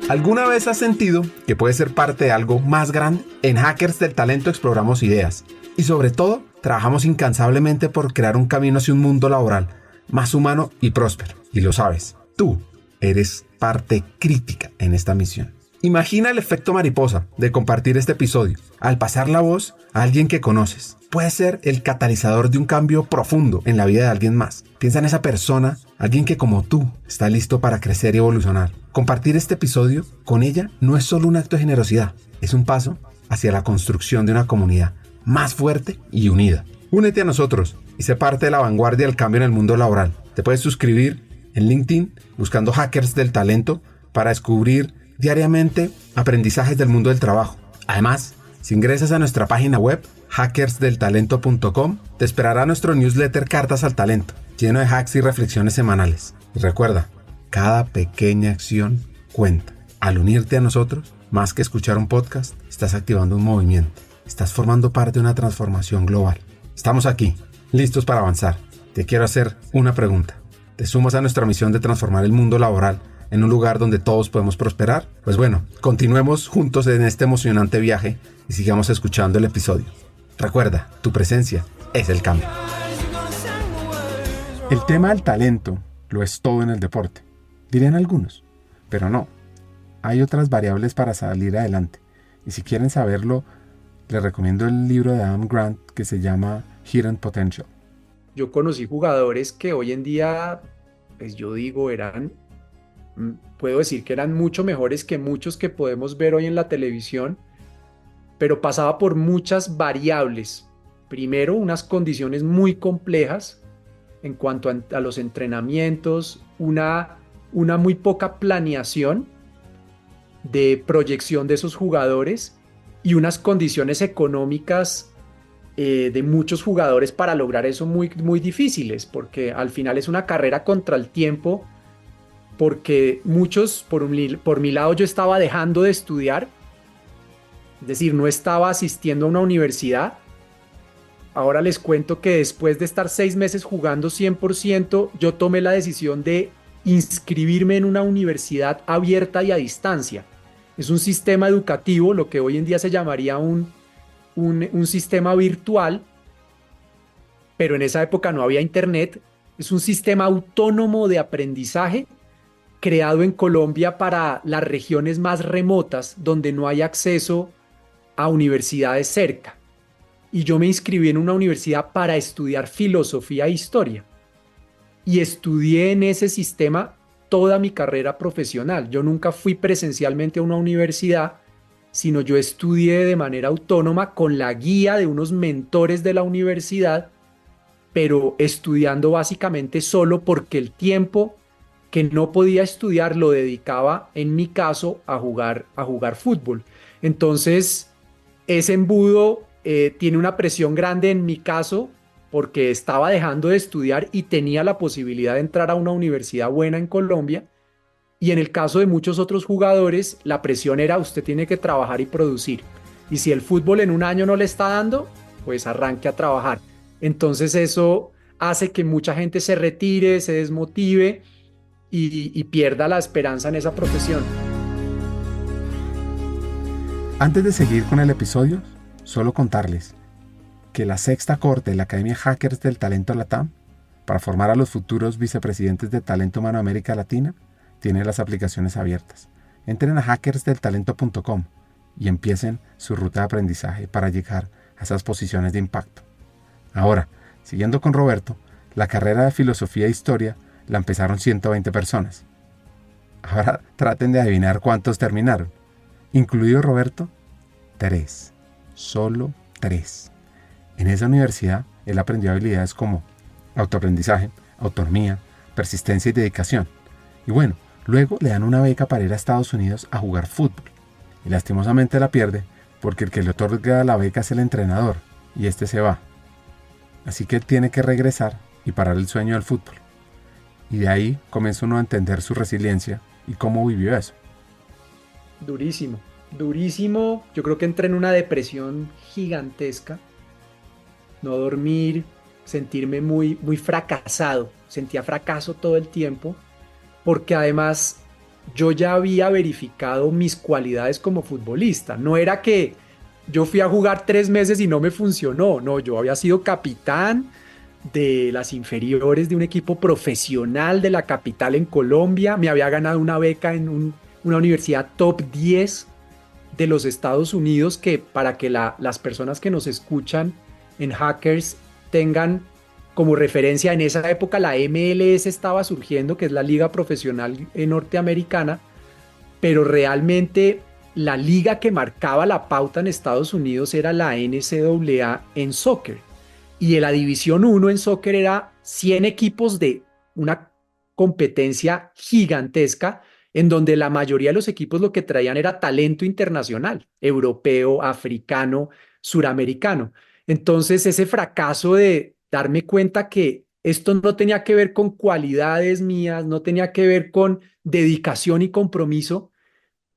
[SPEAKER 1] ¿Alguna vez has sentido que puedes ser parte de algo más grande? En Hackers del Talento exploramos ideas y sobre todo trabajamos incansablemente por crear un camino hacia un mundo laboral más humano y próspero. Y lo sabes, tú eres parte crítica en esta misión. Imagina el efecto mariposa de compartir este episodio. Al pasar la voz a alguien que conoces, puede ser el catalizador de un cambio profundo en la vida de alguien más. Piensa en esa persona, alguien que como tú está listo para crecer y evolucionar. Compartir este episodio con ella no es solo un acto de generosidad, es un paso hacia la construcción de una comunidad más fuerte y unida. Únete a nosotros y sé parte de la vanguardia del cambio en el mundo laboral. Te puedes suscribir en LinkedIn buscando Hackers del Talento para descubrir diariamente aprendizajes del mundo del trabajo. Además, si ingresas a nuestra página web hackersdeltalento.com, te esperará nuestro newsletter Cartas al Talento, lleno de hacks y reflexiones semanales. Y recuerda, cada pequeña acción cuenta. Al unirte a nosotros, más que escuchar un podcast, estás activando un movimiento. Estás formando parte de una transformación global. Estamos aquí, listos para avanzar. Te quiero hacer una pregunta. ¿Te sumas a nuestra misión de transformar el mundo laboral en un lugar donde todos podemos prosperar? Pues bueno, continuemos juntos en este emocionante viaje y sigamos escuchando el episodio. Recuerda, tu presencia es el cambio. El tema del talento lo es todo en el deporte, dirían algunos, pero no. Hay otras variables para salir adelante. Y si quieren saberlo, les recomiendo el libro de Adam Grant que se llama Hidden Potential.
[SPEAKER 11] Yo conocí jugadores que hoy en día, pues yo digo, puedo decir que eran mucho mejores que muchos que podemos ver hoy en la televisión, pero pasaba por muchas variables. Primero, unas condiciones muy complejas en cuanto a los entrenamientos, una muy poca planeación de proyección de esos jugadores y unas condiciones económicas de muchos jugadores para lograr eso muy, muy difíciles, porque al final es una carrera contra el tiempo, porque muchos, por mi lado, yo estaba dejando de estudiar, es decir, no estaba asistiendo a una universidad. Ahora les cuento que después de estar 6 meses jugando 100%, yo tomé la decisión de inscribirme en una universidad abierta y a distancia. Es un sistema educativo, lo que hoy en día se llamaría un sistema virtual, pero en esa época no había internet. Es un sistema autónomo de aprendizaje creado en Colombia para las regiones más remotas donde no hay acceso a universidades cerca. Y yo me inscribí en una universidad para estudiar filosofía e historia. Y estudié en ese sistema toda mi carrera profesional. Yo nunca fui presencialmente a una universidad, sino yo estudié de manera autónoma con la guía de unos mentores de la universidad, pero estudiando básicamente solo porque el tiempo que no podía estudiar lo dedicaba, en mi caso, a jugar fútbol. Entonces, ese embudo tiene una presión grande en mi caso, porque estaba dejando de estudiar y tenía la posibilidad de entrar a una universidad buena en Colombia. Y en el caso de muchos otros jugadores, la presión era: usted tiene que trabajar y producir. Y si el fútbol en un año no le está dando, pues arranque a trabajar. Entonces eso hace que mucha gente se retire, se desmotive y pierda la esperanza en esa profesión.
[SPEAKER 1] Antes de seguir con el episodio, solo contarles que la sexta corte de la Academia Hackers del Talento Latam, para formar a los futuros vicepresidentes de Talento Humano América Latina, tiene las aplicaciones abiertas. Entren a hackersdeltalento.com y empiecen su ruta de aprendizaje para llegar a esas posiciones de impacto. Ahora, siguiendo con Roberto, la carrera de filosofía e historia la empezaron 120 personas. Ahora traten de adivinar cuántos terminaron. Incluido Roberto, 3. Solo 3. En esa universidad, él aprendió habilidades como autoaprendizaje, autonomía, persistencia y dedicación. Y bueno, luego le dan una beca para ir a Estados Unidos a jugar fútbol. Y lastimosamente la pierde porque el que le otorga la beca es el entrenador y este se va. Así que él tiene que regresar y parar el sueño del fútbol. Y de ahí comienza uno a entender su resiliencia y cómo vivió eso.
[SPEAKER 11] Durísimo, durísimo. Yo creo que entré en una depresión gigantesca. No dormir, sentirme muy fracasado. Sentía fracaso todo el tiempo, porque además yo ya había verificado mis cualidades como futbolista. No era que yo fui a jugar 3 meses y no me funcionó. No, yo había sido capitán de las inferiores de un equipo profesional de la capital en Colombia. Me había ganado una beca en una universidad top 10 de los Estados Unidos, que para que las personas que nos escuchan en Hackers tengan como referencia, en esa época la MLS estaba surgiendo, que es la liga profesional norteamericana, pero realmente la liga que marcaba la pauta en Estados Unidos era la NCAA en soccer. Y en la División 1 en soccer era 100 equipos de una competencia gigantesca, en donde la mayoría de los equipos lo que traían era talento internacional, europeo, africano, suramericano. Entonces ese fracaso de darme cuenta que esto no tenía que ver con cualidades mías, no tenía que ver con dedicación y compromiso,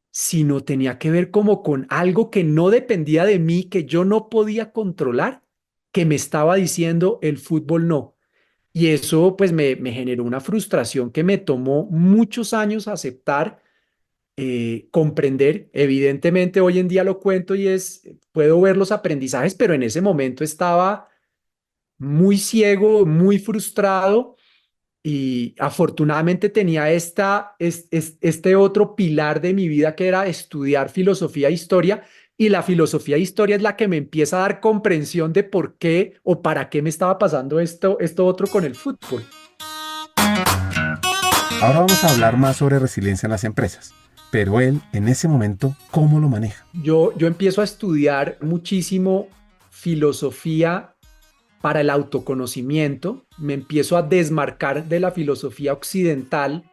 [SPEAKER 11] sino tenía que ver como con algo que no dependía de mí, que yo no podía controlar, que me estaba diciendo el fútbol no. Y eso pues me generó una frustración que me tomó muchos años aceptar, comprender. Evidentemente hoy en día lo cuento y puedo ver los aprendizajes, pero en ese momento estaba muy ciego, muy frustrado, y afortunadamente tenía este otro pilar de mi vida, que era estudiar filosofía e historia, y la filosofía e historia es la que me empieza a dar comprensión de por qué o para qué me estaba pasando esto otro con el fútbol.
[SPEAKER 1] Ahora vamos a hablar más sobre resiliencia en las empresas, pero él en ese momento, ¿cómo lo maneja?
[SPEAKER 11] Yo empiezo a estudiar muchísimo filosofía para el autoconocimiento. Me empiezo a desmarcar de la filosofía occidental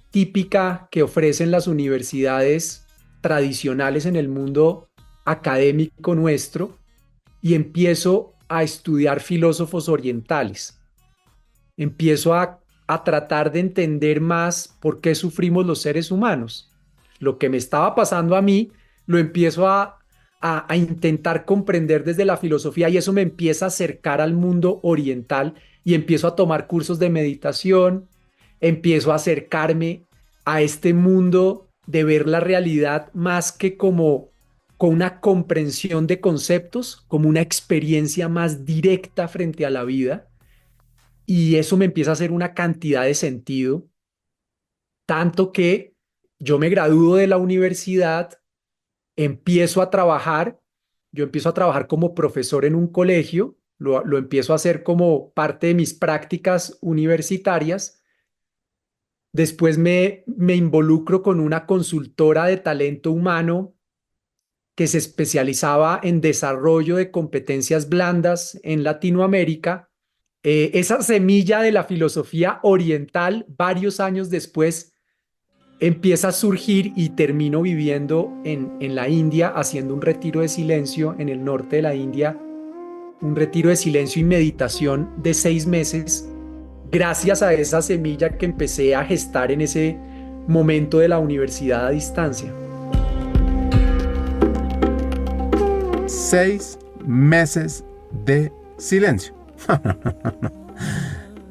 [SPEAKER 11] típica que ofrecen las universidades tradicionales en el mundo académico nuestro, y empiezo a estudiar filósofos orientales. Empiezo a tratar de entender más por qué sufrimos los seres humanos. Lo que me estaba pasando a mí lo empiezo a intentar comprender desde la filosofía, y eso me empieza a acercar al mundo oriental, y empiezo a tomar cursos de meditación, empiezo a acercarme a este mundo de ver la realidad más que como con una comprensión de conceptos, como una experiencia más directa frente a la vida, y eso me empieza a hacer una cantidad de sentido, tanto que yo me gradúo de la universidad, empiezo a trabajar, yo empiezo a trabajar como profesor en un colegio, lo empiezo a hacer como parte de mis prácticas universitarias. Después me involucro con una consultora de talento humano que se especializaba en desarrollo de competencias blandas en Latinoamérica. Esa semilla de la filosofía oriental, varios años después, empieza a surgir y termino viviendo en la India, haciendo un retiro de silencio en el norte de la India, un retiro de silencio y meditación de 6 meses, gracias a esa semilla que empecé a gestar en ese momento de la universidad a distancia.
[SPEAKER 1] 6 meses de silencio.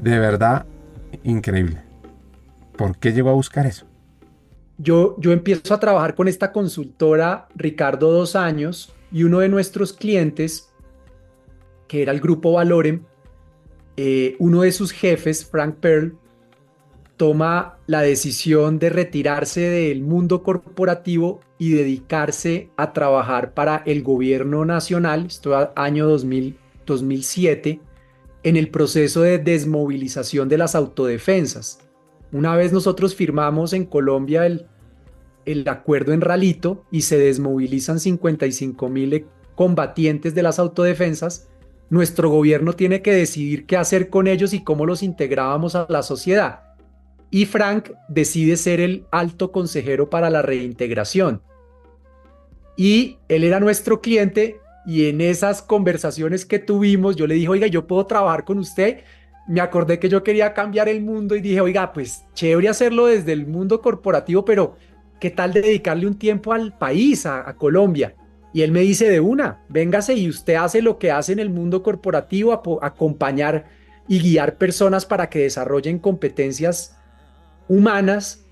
[SPEAKER 1] De verdad, increíble. ¿Por qué llegó a buscar eso?
[SPEAKER 11] Yo empiezo a trabajar con esta consultora, Ricardo, 2 años, y uno de nuestros clientes, que era el grupo Valorem, uno de sus jefes, Frank Pearl, toma la decisión de retirarse del mundo corporativo y dedicarse a trabajar para el gobierno nacional, esto es año 2007, en el proceso de desmovilización de las autodefensas. Una vez nosotros firmamos en Colombia el acuerdo en Ralito y se desmovilizan 55.000 combatientes de las autodefensas, nuestro gobierno tiene que decidir qué hacer con ellos y cómo los integrábamos a la sociedad. Y Frank decide ser el alto consejero para la reintegración. Y él era nuestro cliente, y en esas conversaciones que tuvimos, yo le dije, oiga, ¿yo puedo trabajar con usted? Me acordé que yo quería cambiar el mundo y dije, oiga, pues chévere hacerlo desde el mundo corporativo, pero ¿qué tal dedicarle un tiempo al país, a Colombia? Y él me dice, de una, véngase y usted hace lo que hace en el mundo corporativo, acompañar y guiar personas para que desarrollen competencias humanas,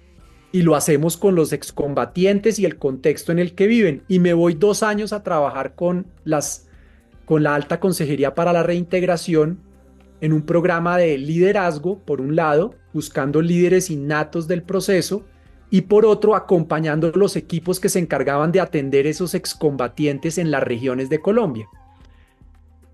[SPEAKER 11] y lo hacemos con los excombatientes y el contexto en el que viven. Y me voy 2 años a trabajar con la Alta Consejería para la Reintegración en un programa de liderazgo, por un lado, buscando líderes innatos del proceso, y por otro, acompañando los equipos que se encargaban de atender esos excombatientes en las regiones de Colombia.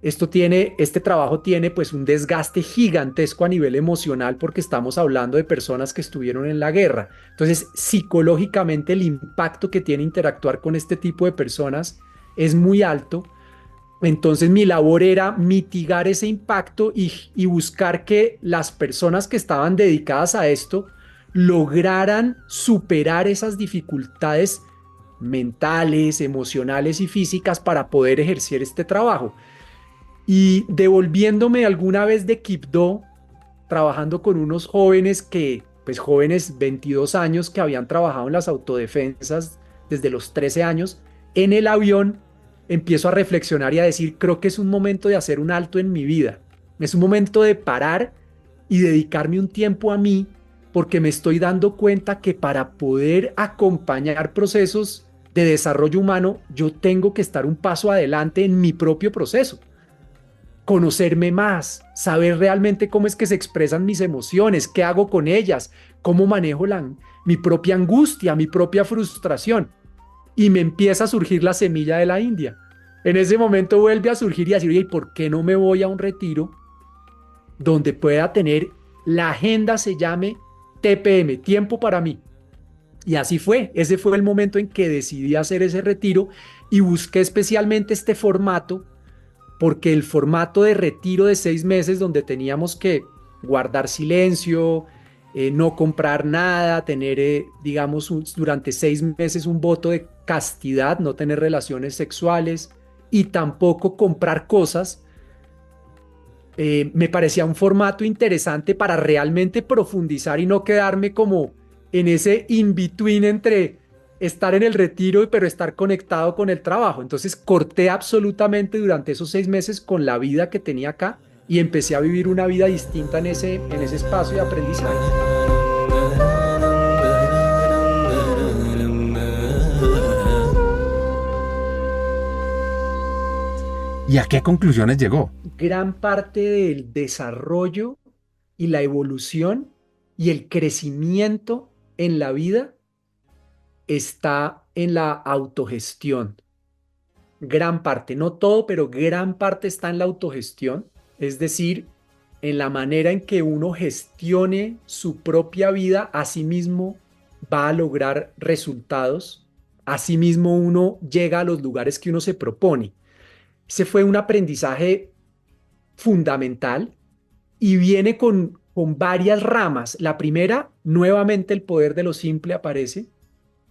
[SPEAKER 11] Este trabajo tiene pues un desgaste gigantesco a nivel emocional, porque estamos hablando de personas que estuvieron en la guerra. Entonces, psicológicamente el impacto que tiene interactuar con este tipo de personas es muy alto. Entonces mi labor era mitigar ese impacto y buscar que las personas que estaban dedicadas a esto lograran superar esas dificultades mentales, emocionales y físicas para poder ejercer este trabajo. Y devolviéndome alguna vez de Quibdó, trabajando con unos jóvenes jóvenes 22 años que habían trabajado en las autodefensas desde los 13 años, en el avión empiezo a reflexionar y a decir, creo que es un momento de hacer un alto en mi vida. Es un momento de parar y dedicarme un tiempo a mí, porque me estoy dando cuenta que para poder acompañar procesos de desarrollo humano, yo tengo que estar un paso adelante en mi propio proceso. Conocerme más, saber realmente cómo es que se expresan mis emociones, qué hago con ellas, cómo manejo mi propia angustia, mi propia frustración. Y me empieza a surgir la semilla de la India. En ese momento vuelve a surgir y a decir, oye, ¿por qué no me voy a un retiro donde pueda tener, la agenda se llame TPM, tiempo para mí? Y así fue. Ese fue el momento en que decidí hacer ese retiro y busqué especialmente este formato, porque el formato de retiro de 6 meses, donde teníamos que guardar silencio, no comprar nada, tener, durante 6 meses un voto de castidad, no tener relaciones sexuales y tampoco comprar cosas, me parecía un formato interesante para realmente profundizar y no quedarme como en ese in-between entre estar en el retiro pero estar conectado con el trabajo. Entonces corté absolutamente durante esos 6 meses con la vida que tenía acá y empecé a vivir una vida distinta en ese espacio de aprendizaje.
[SPEAKER 1] ¿Y a qué conclusiones llegó?
[SPEAKER 11] Gran parte del desarrollo y la evolución y el crecimiento en la vida está en la autogestión. Gran parte, no todo, pero gran parte está en la autogestión, es decir, en la manera en que uno gestione su propia vida, asimismo va a lograr resultados, asimismo uno llega a los lugares que uno se propone. Ese fue un aprendizaje fundamental y viene con varias ramas. La primera, nuevamente el poder de lo simple aparece.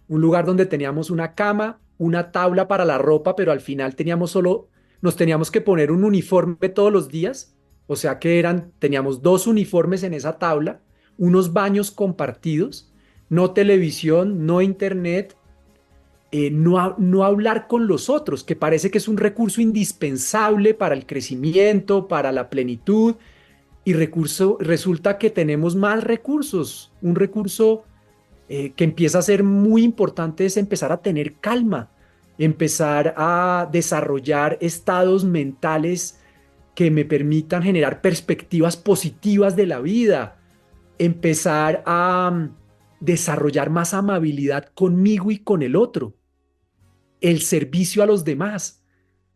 [SPEAKER 11] Un lugar donde teníamos una cama, una tabla para la ropa, pero al final nos teníamos que poner un uniforme todos los días. O sea que teníamos 2 uniformes en esa tabla, unos baños compartidos, no televisión, no internet, no hablar con los otros, que parece que es un recurso indispensable para el crecimiento, para la plenitud, y resulta que tenemos más recursos. Un recurso que empieza a ser muy importante es empezar a tener calma, empezar a desarrollar estados mentales que me permitan generar perspectivas positivas de la vida, empezar a desarrollar más amabilidad conmigo y con el otro, el servicio a los demás,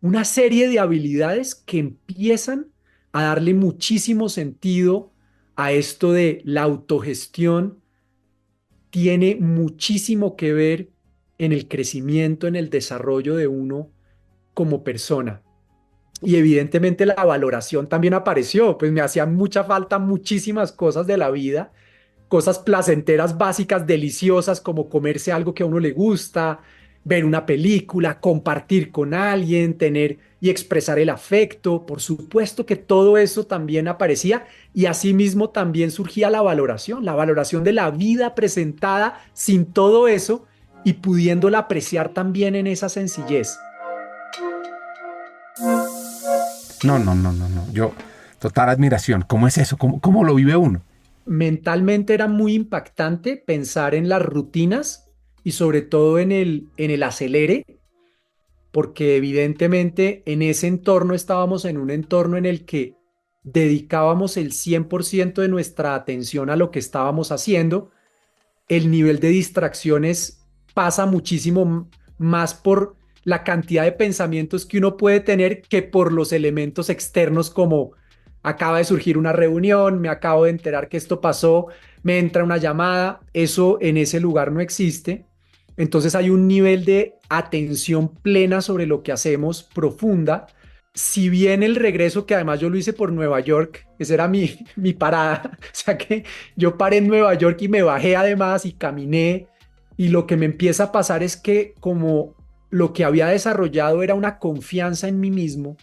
[SPEAKER 11] una serie de habilidades que empiezan a darle muchísimo sentido a esto de la autogestión. Tiene muchísimo que ver en el crecimiento, en el desarrollo de uno como persona. Y evidentemente la valoración también apareció, pues me hacían mucha falta muchísimas cosas de la vida, cosas placenteras básicas, deliciosas, como comerse algo que a uno le gusta, ver una película, compartir con alguien, tener y expresar el afecto. Por supuesto que todo eso también aparecía y asimismo también surgía la valoración de la vida presentada sin todo eso y pudiéndola apreciar también en esa sencillez.
[SPEAKER 1] No. Yo, total admiración. ¿Cómo es eso? ¿Cómo lo vive uno?
[SPEAKER 11] Mentalmente era muy impactante pensar en las rutinas y sobre todo en el acelere, porque evidentemente en ese entorno estábamos en un entorno en el que dedicábamos el 100% de nuestra atención a lo que estábamos haciendo. El nivel de distracciones pasa muchísimo más por la cantidad de pensamientos que uno puede tener que por los elementos externos, como acaba de surgir una reunión, me acabo de enterar que esto pasó, me entra una llamada. Eso en ese lugar no existe. Entonces hay un nivel de atención plena sobre lo que hacemos profunda. Si bien el regreso, que además yo lo hice por Nueva York, esa era mi parada, o sea que yo paré en Nueva York y me bajé además y caminé, y lo que me empieza a pasar es que como lo que había desarrollado era una confianza en mí mismo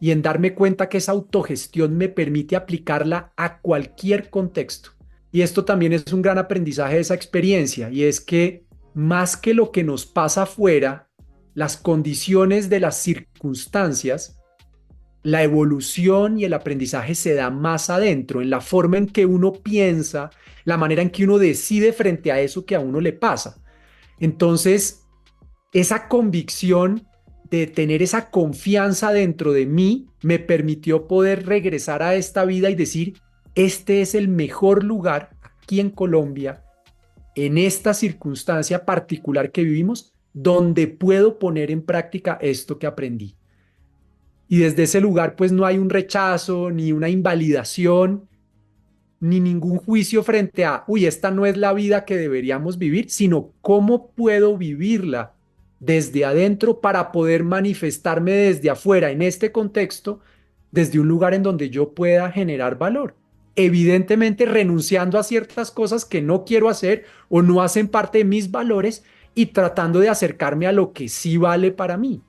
[SPEAKER 11] y en darme cuenta que esa autogestión me permite aplicarla a cualquier contexto. Y esto también es un gran aprendizaje de esa experiencia, y es que más que lo que nos pasa afuera, las condiciones de las circunstancias, la evolución y el aprendizaje se da más adentro, en la forma en que uno piensa, la manera en que uno decide frente a eso que a uno le pasa. Entonces, esa convicción de tener esa confianza dentro de mí me permitió poder regresar a esta vida y decir, este es el mejor lugar aquí en Colombia, en esta circunstancia particular que vivimos, donde puedo poner en práctica esto que aprendí. Y desde ese lugar pues no hay un rechazo, ni una invalidación, ni ningún juicio frente a, esta no es la vida que deberíamos vivir, sino cómo puedo vivirla desde adentro para poder manifestarme desde afuera en este contexto, desde un lugar en donde yo pueda generar valor. Evidentemente renunciando a ciertas cosas que no quiero hacer o no hacen parte de mis valores y tratando de acercarme a lo que sí vale para mí.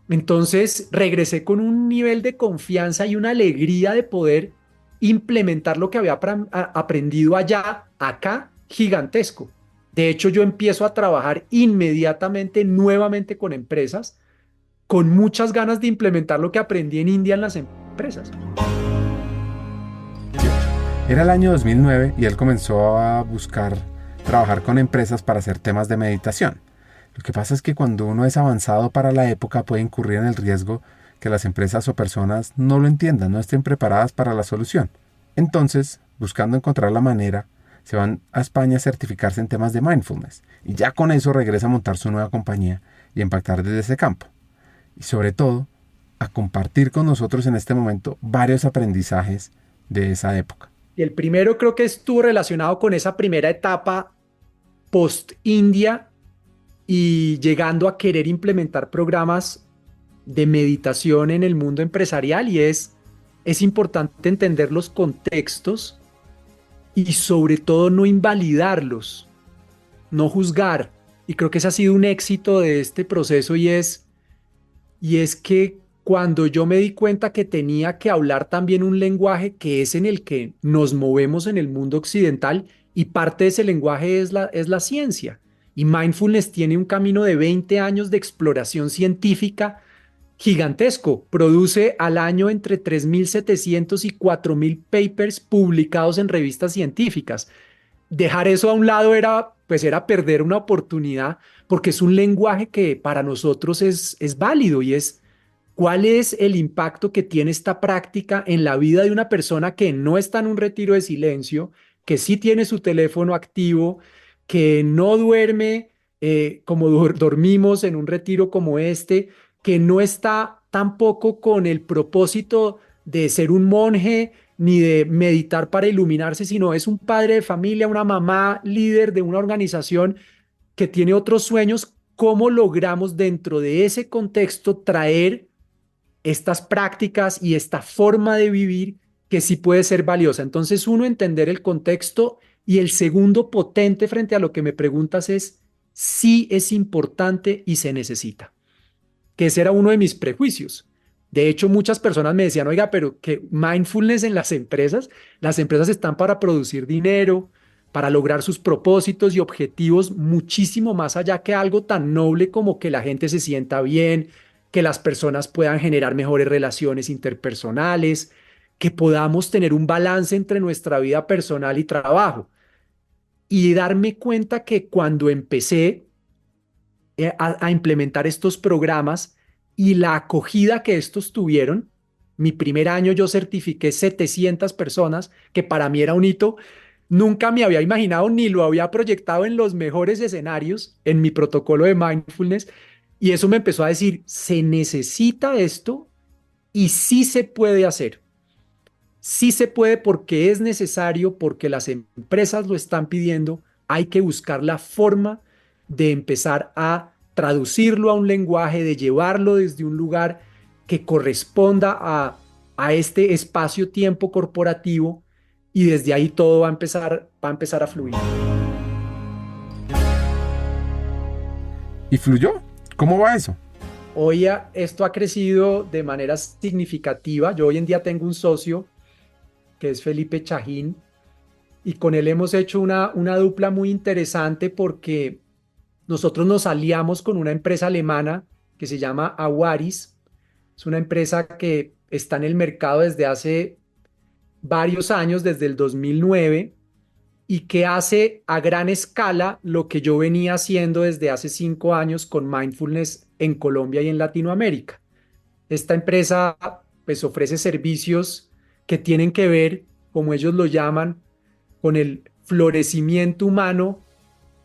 [SPEAKER 11] Entonces regresé con un nivel de confianza y una alegría de poder implementar lo que había aprendido acá, gigantesco. De hecho, yo empiezo a trabajar inmediatamente, nuevamente con empresas, con muchas ganas de implementar lo que aprendí en India en las empresas.
[SPEAKER 1] Era el año 2009 y él comenzó a buscar trabajar con empresas para hacer temas de meditación. Lo que pasa es que cuando uno es avanzado para la época puede incurrir en el riesgo que las empresas o personas no lo entiendan, no estén preparadas para la solución. Entonces, buscando encontrar la manera, se van a España a certificarse en temas de mindfulness y ya con eso regresa a montar su nueva compañía y a impactar desde ese campo. Y sobre todo, a compartir con nosotros en este momento varios aprendizajes de esa época.
[SPEAKER 11] Y el primero creo que estuvo relacionado con esa primera etapa post-India y llegando a querer implementar programas de meditación en el mundo empresarial, y es importante entender los contextos y sobre todo no invalidarlos, no juzgar. Y creo que ese ha sido un éxito de este proceso y es que cuando yo me di cuenta que tenía que hablar también un lenguaje que es en el que nos movemos en el mundo occidental, y parte de ese lenguaje es la ciencia. Y mindfulness tiene un camino de 20 años de exploración científica gigantesco. Produce al año entre 3.700 y 4.000 papers publicados en revistas científicas. Dejar eso a un lado era perder una oportunidad, porque es un lenguaje que para nosotros es válido, y es cuál es el impacto que tiene esta práctica en la vida de una persona que no está en un retiro de silencio, que sí tiene su teléfono activo, que no duerme como dormimos en un retiro como este, que no está tampoco con el propósito de ser un monje ni de meditar para iluminarse, sino es un padre de familia, una mamá líder de una organización que tiene otros sueños. ¿Cómo logramos dentro de ese contexto traer estas prácticas y esta forma de vivir que sí puede ser valiosa? Entonces, uno, entender el contexto, y el segundo, potente frente a lo que me preguntas, es sí es importante y se necesita, que ese era uno de mis prejuicios. De hecho, muchas personas me decían, oiga, pero que mindfulness en las empresas están para producir dinero, para lograr sus propósitos y objetivos muchísimo más allá que algo tan noble como que la gente se sienta bien, que las personas puedan generar mejores relaciones interpersonales, que podamos tener un balance entre nuestra vida personal y trabajo. Y darme cuenta que cuando empecé a implementar estos programas y la acogida que estos tuvieron, mi primer año yo certifiqué 700 personas, que para mí era un hito. Nunca me había imaginado ni lo había proyectado en los mejores escenarios en mi protocolo de mindfulness. Y eso me empezó a decir, se necesita esto y sí se puede hacer. Sí se puede porque es necesario, porque las empresas lo están pidiendo. Hay que buscar la forma de empezar a traducirlo a un lenguaje, de llevarlo desde un lugar que corresponda a este espacio-tiempo corporativo, y desde ahí todo va a empezar a fluir.
[SPEAKER 1] ¿Y fluyó? ¿Cómo va eso?
[SPEAKER 11] Hoy esto ha crecido de manera significativa. Yo hoy en día tengo un socio que es Felipe Chajín, y con él hemos hecho una dupla muy interesante, porque nosotros nos aliamos con una empresa alemana que se llama Awaris. Es una empresa que está en el mercado desde hace varios años, desde el 2009, y que hace a gran escala lo que yo venía haciendo desde hace 5 años con mindfulness en Colombia y en Latinoamérica. Esta empresa pues ofrece servicios que tienen que ver, como ellos lo llaman, con el florecimiento humano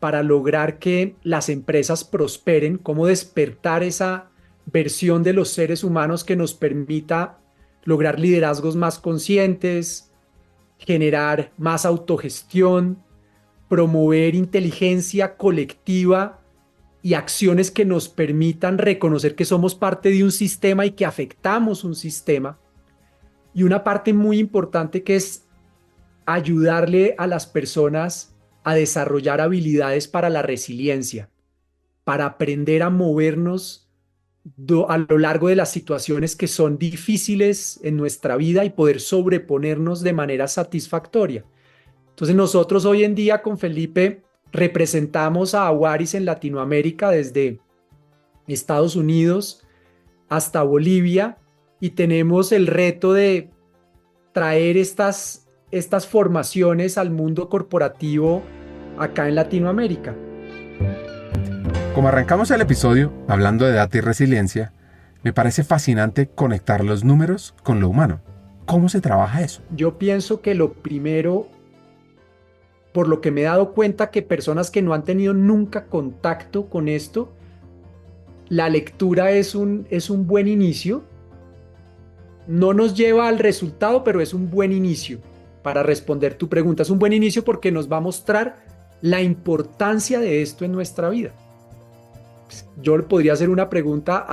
[SPEAKER 11] para lograr que las empresas prosperen, cómo despertar esa versión de los seres humanos que nos permita lograr liderazgos más conscientes, generar más autogestión, promover inteligencia colectiva y acciones que nos permitan reconocer que somos parte de un sistema y que afectamos un sistema. Y una parte muy importante que es ayudarle a las personas a desarrollar habilidades para la resiliencia, para aprender a movernos a lo largo de las situaciones que son difíciles en nuestra vida y poder sobreponernos de manera satisfactoria. Entonces nosotros hoy en día con Felipe representamos a Awaris en Latinoamérica, desde Estados Unidos hasta Bolivia, y tenemos el reto de traer estas formaciones al mundo corporativo acá en Latinoamérica.
[SPEAKER 1] Como arrancamos el episodio hablando de data y resiliencia, Me parece fascinante conectar los números con lo humano. ¿Cómo se trabaja eso?
[SPEAKER 11] Yo pienso que lo primero, por lo que me he dado cuenta que personas que no han tenido nunca contacto con esto, la lectura es un buen inicio. No nos lleva al resultado, pero es un buen inicio para responder tu pregunta. Es un buen inicio porque nos va a mostrar la importancia de esto en nuestra vida. Yo le podría hacer una pregunta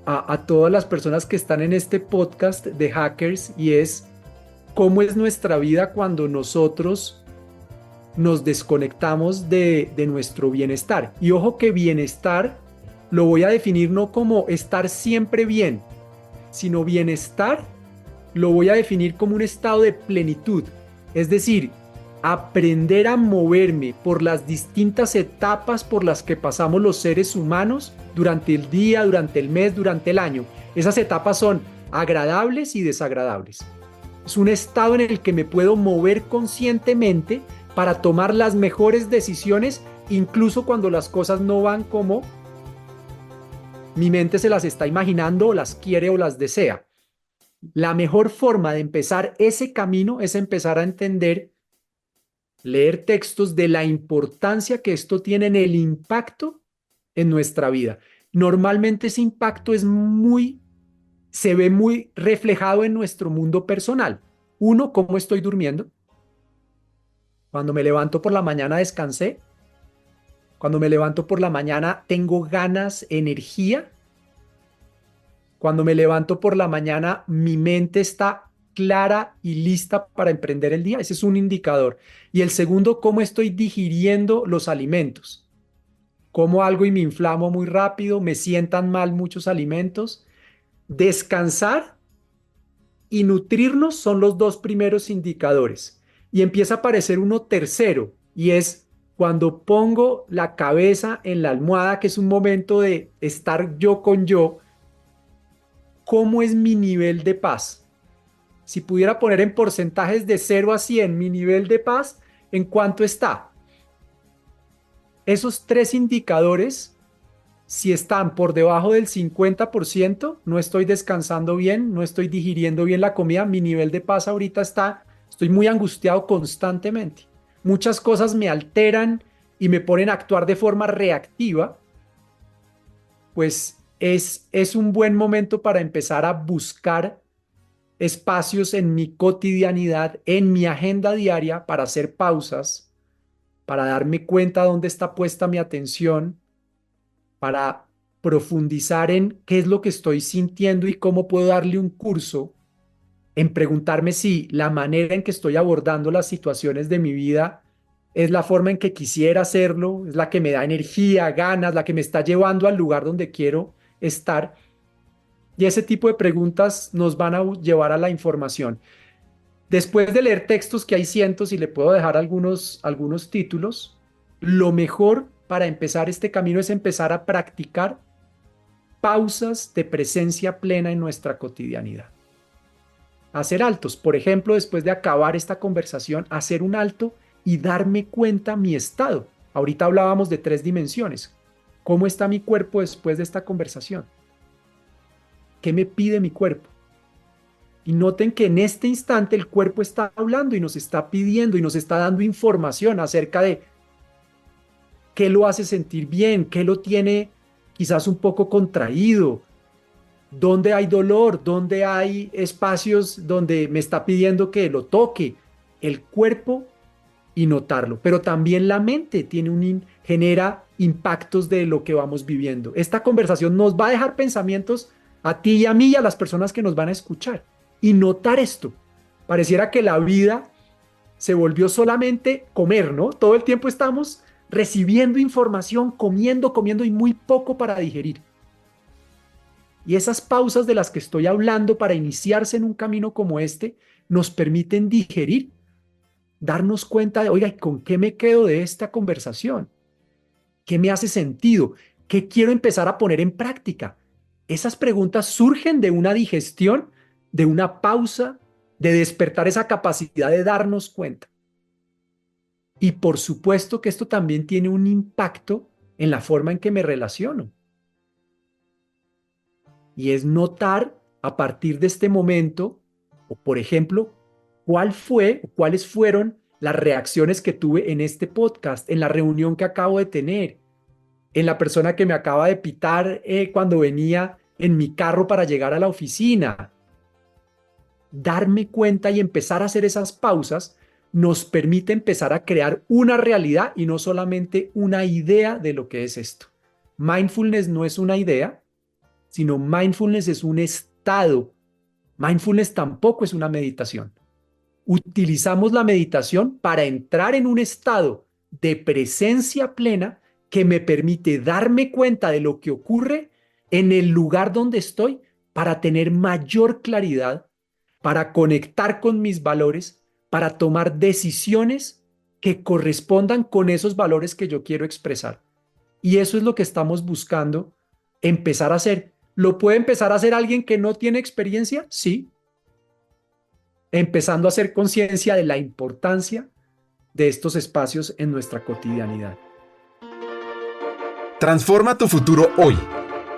[SPEAKER 11] a todas las personas que están en este podcast de Hackers, y es: ¿cómo es nuestra vida cuando nosotros nos desconectamos de nuestro bienestar? Y ojo que bienestar lo voy a definir no como estar siempre bien, sino bienestar lo voy a definir como un estado de plenitud. Es decir, aprender a moverme por las distintas etapas por las que pasamos los seres humanos durante el día, durante el mes, durante el año. Esas etapas son agradables y desagradables. Es un estado en el que me puedo mover conscientemente para tomar las mejores decisiones, incluso cuando las cosas no van como mi mente se las está imaginando, o las quiere o las desea. La mejor forma de empezar ese camino es empezar a entender, leer textos de la importancia que esto tiene en el impacto en nuestra vida. Normalmente ese impacto se ve muy reflejado en nuestro mundo personal. Uno, ¿cómo estoy durmiendo? Cuando me levanto por la mañana descansé. Cuando me levanto por la mañana tengo ganas, energía. Cuando me levanto por la mañana mi mente está clara y lista para emprender el día. Ese es un indicador. Y el segundo, ¿cómo estoy digiriendo los alimentos? Como algo y me inflamo muy rápido, me sientan mal muchos alimentos. Descansar y nutrirnos son los dos primeros indicadores. Y empieza a aparecer uno tercero, y es cuando pongo la cabeza en la almohada, que es un momento de estar yo con yo. ¿Cómo es mi nivel de paz? Si pudiera poner en porcentajes de 0 a 100 mi nivel de paz, ¿en cuánto está? Esos tres indicadores, si están por debajo del 50%, no estoy descansando bien, no estoy digiriendo bien la comida, mi nivel de paz ahorita estoy muy angustiado constantemente. Muchas cosas me alteran y me ponen a actuar de forma reactiva, pues es un buen momento para empezar a buscar espacios en mi cotidianidad, en mi agenda diaria, para hacer pausas, para darme cuenta dónde está puesta mi atención, para profundizar en qué es lo que estoy sintiendo y cómo puedo darle un curso, en preguntarme si la manera en que estoy abordando las situaciones de mi vida es la forma en que quisiera hacerlo, es la que me da energía, ganas, la que me está llevando al lugar donde quiero estar. Y ese tipo de preguntas nos van a llevar a la información. Después de leer textos, que hay cientos y le puedo dejar algunos títulos, lo mejor para empezar este camino es empezar a practicar pausas de presencia plena en nuestra cotidianidad. Hacer altos, por ejemplo, después de acabar esta conversación, hacer un alto y darme cuenta mi estado. Ahorita hablábamos de 3 dimensiones. ¿Cómo está mi cuerpo después de esta conversación? ¿Qué me pide mi cuerpo? Y noten que en este instante el cuerpo está hablando y nos está pidiendo y nos está dando información acerca de qué lo hace sentir bien, qué lo tiene quizás un poco contraído, dónde hay dolor, dónde hay espacios donde me está pidiendo que lo toque. El cuerpo, y notarlo, pero también la mente genera impactos de lo que vamos viviendo. Esta conversación nos va a dejar pensamientos a ti y a mí y a las personas que nos van a escuchar. Y notar esto. Pareciera que la vida se volvió solamente comer, ¿no? Todo el tiempo estamos recibiendo información, comiendo y muy poco para digerir. Y esas pausas de las que estoy hablando para iniciarse en un camino como este nos permiten digerir, darnos cuenta de, oiga, ¿con qué me quedo de esta conversación? ¿Qué me hace sentido? ¿Qué quiero empezar a poner en práctica? Esas preguntas surgen de una digestión, de una pausa, de despertar esa capacidad de darnos cuenta. Y por supuesto que esto también tiene un impacto en la forma en que me relaciono. y es notar a partir de este momento, o por ejemplo, cuáles fueron las reacciones que tuve en este podcast, en la reunión que acabo de tener, en la persona que me acaba de pitar cuando venía en mi carro para llegar a la oficina. Darme cuenta y empezar a hacer esas pausas nos permite empezar a crear una realidad y no solamente una idea de lo que es esto. Mindfulness no es una idea, sino mindfulness es un estado. Mindfulness tampoco es una meditación. Utilizamos la meditación para entrar en un estado de presencia plena que me permite darme cuenta de lo que ocurre en el lugar donde estoy para tener mayor claridad, para conectar con mis valores, para tomar decisiones que correspondan con esos valores que yo quiero expresar. Y eso es lo que estamos buscando empezar a hacer. ¿Lo puede empezar a hacer alguien que no tiene experiencia? Sí. Empezando a hacer conciencia de la importancia de estos espacios en nuestra cotidianidad.
[SPEAKER 1] Transforma tu futuro hoy.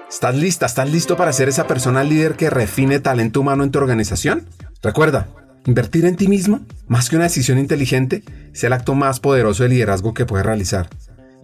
[SPEAKER 1] ¿Estás lista? ¿Estás listo para ser esa persona líder que refine talento humano en tu organización? Recuerda, invertir en ti mismo, más que una decisión inteligente, es el acto más poderoso de liderazgo que puedes realizar.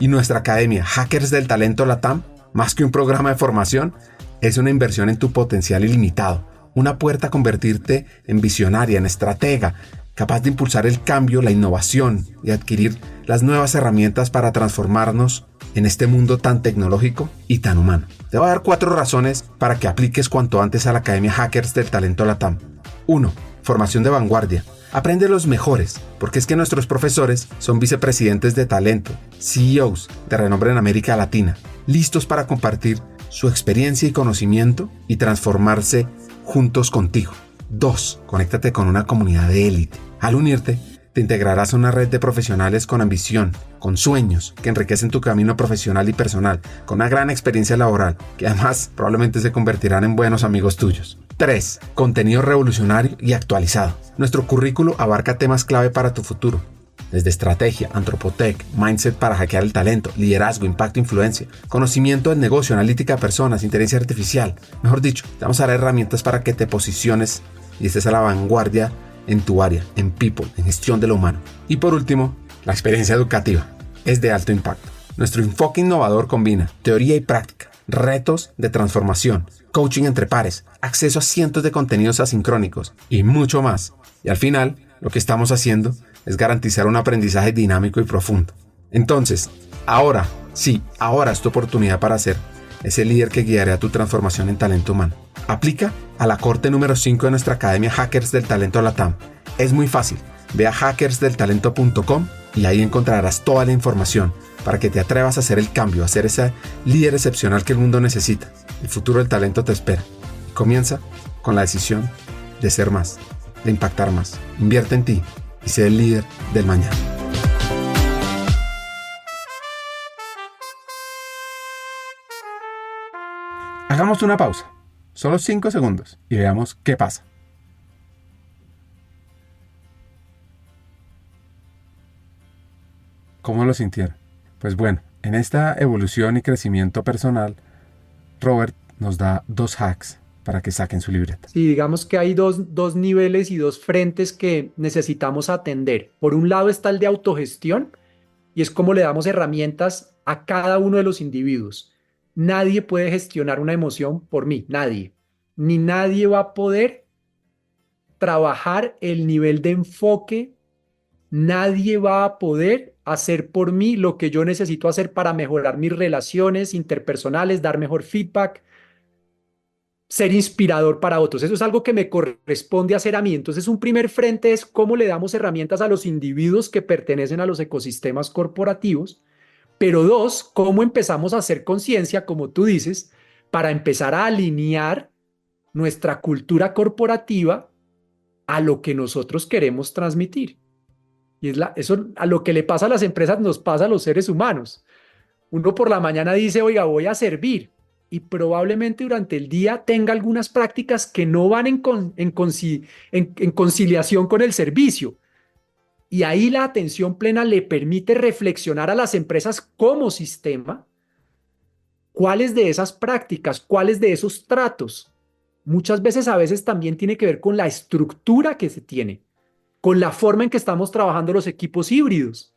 [SPEAKER 1] Y nuestra academia Hackers del Talento LATAM, más que un programa de formación, es una inversión en tu potencial ilimitado, una puerta a convertirte en visionaria, en estratega, capaz de impulsar el cambio, la innovación y adquirir las nuevas herramientas para transformarnos en este mundo tan tecnológico y tan humano. Te voy a dar 4 razones para que apliques cuanto antes a la Academia Hackers del Talento LATAM. 1. Formación de vanguardia. Aprende los mejores, porque es que nuestros profesores son vicepresidentes de talento, CEOs de renombre en América Latina, listos para compartir su experiencia y conocimiento y transformarse juntos contigo. 2. Conéctate con una comunidad de élite. Al unirte, te integrarás a una red de profesionales con ambición, con sueños, que enriquecen tu camino profesional y personal, con una gran experiencia laboral, que además probablemente se convertirán en buenos amigos tuyos. 3. Contenido revolucionario y actualizado. Nuestro currículo abarca temas clave para tu futuro, desde estrategia, antropotec, mindset para hackear el talento, liderazgo, impacto, influencia, conocimiento del negocio, analítica de personas, inteligencia artificial. Mejor dicho, te vamos a dar herramientas para que te posiciones y estés a la vanguardia en tu área, en people, en gestión de lo humano. Y por último, la experiencia educativa es de alto impacto. Nuestro enfoque innovador combina teoría y práctica, retos de transformación, coaching entre pares, acceso a cientos de contenidos asincrónicos y mucho más. Y al final, lo que estamos haciendo es garantizar un aprendizaje dinámico y profundo. Entonces, ahora es tu oportunidad para ser ese líder que guiará tu transformación en talento humano. Aplica a la corte número 5 de nuestra Academia Hackers del Talento LATAM. Es muy fácil. Ve a hackersdeltalento.com y ahí encontrarás toda la información para que te atrevas a hacer el cambio, a ser ese líder excepcional que el mundo necesita. El futuro del talento te espera. Comienza con la decisión de ser más, de impactar más. Invierte en ti y sé el líder del mañana. Hagamos una pausa, solo 5 segundos, y veamos qué pasa. ¿Cómo lo sintieron? Pues bueno, en esta evolución y crecimiento personal, Robert nos da 2 hacks para que saquen su libreta.
[SPEAKER 11] Sí, digamos que hay dos niveles y 2 frentes que necesitamos atender. Por un lado está el de autogestión, y es como le damos herramientas a cada uno de los individuos. Nadie puede gestionar una emoción por mí, nadie. Ni nadie va a poder trabajar el nivel de enfoque. Nadie va a poder hacer por mí lo que yo necesito hacer para mejorar mis relaciones interpersonales, dar mejor feedback, ser inspirador para otros. Eso es algo que me corresponde hacer a mí. Entonces, un primer frente es cómo le damos herramientas a los individuos que pertenecen a los ecosistemas corporativos. Pero 2, cómo empezamos a hacer conciencia, como tú dices, para empezar a alinear nuestra cultura corporativa a lo que nosotros queremos transmitir. Y eso a lo que le pasa a las empresas nos pasa a los seres humanos. Uno por la mañana dice, oiga, voy a servir. Y probablemente durante el día tenga algunas prácticas que no van en conciliación con el servicio. Y ahí la atención plena le permite reflexionar a las empresas como sistema ¿Cuáles de esas prácticas, cuáles de esos tratos? Muchas veces, a veces también tiene que ver con la estructura que se tiene, con la forma en que estamos trabajando los equipos híbridos.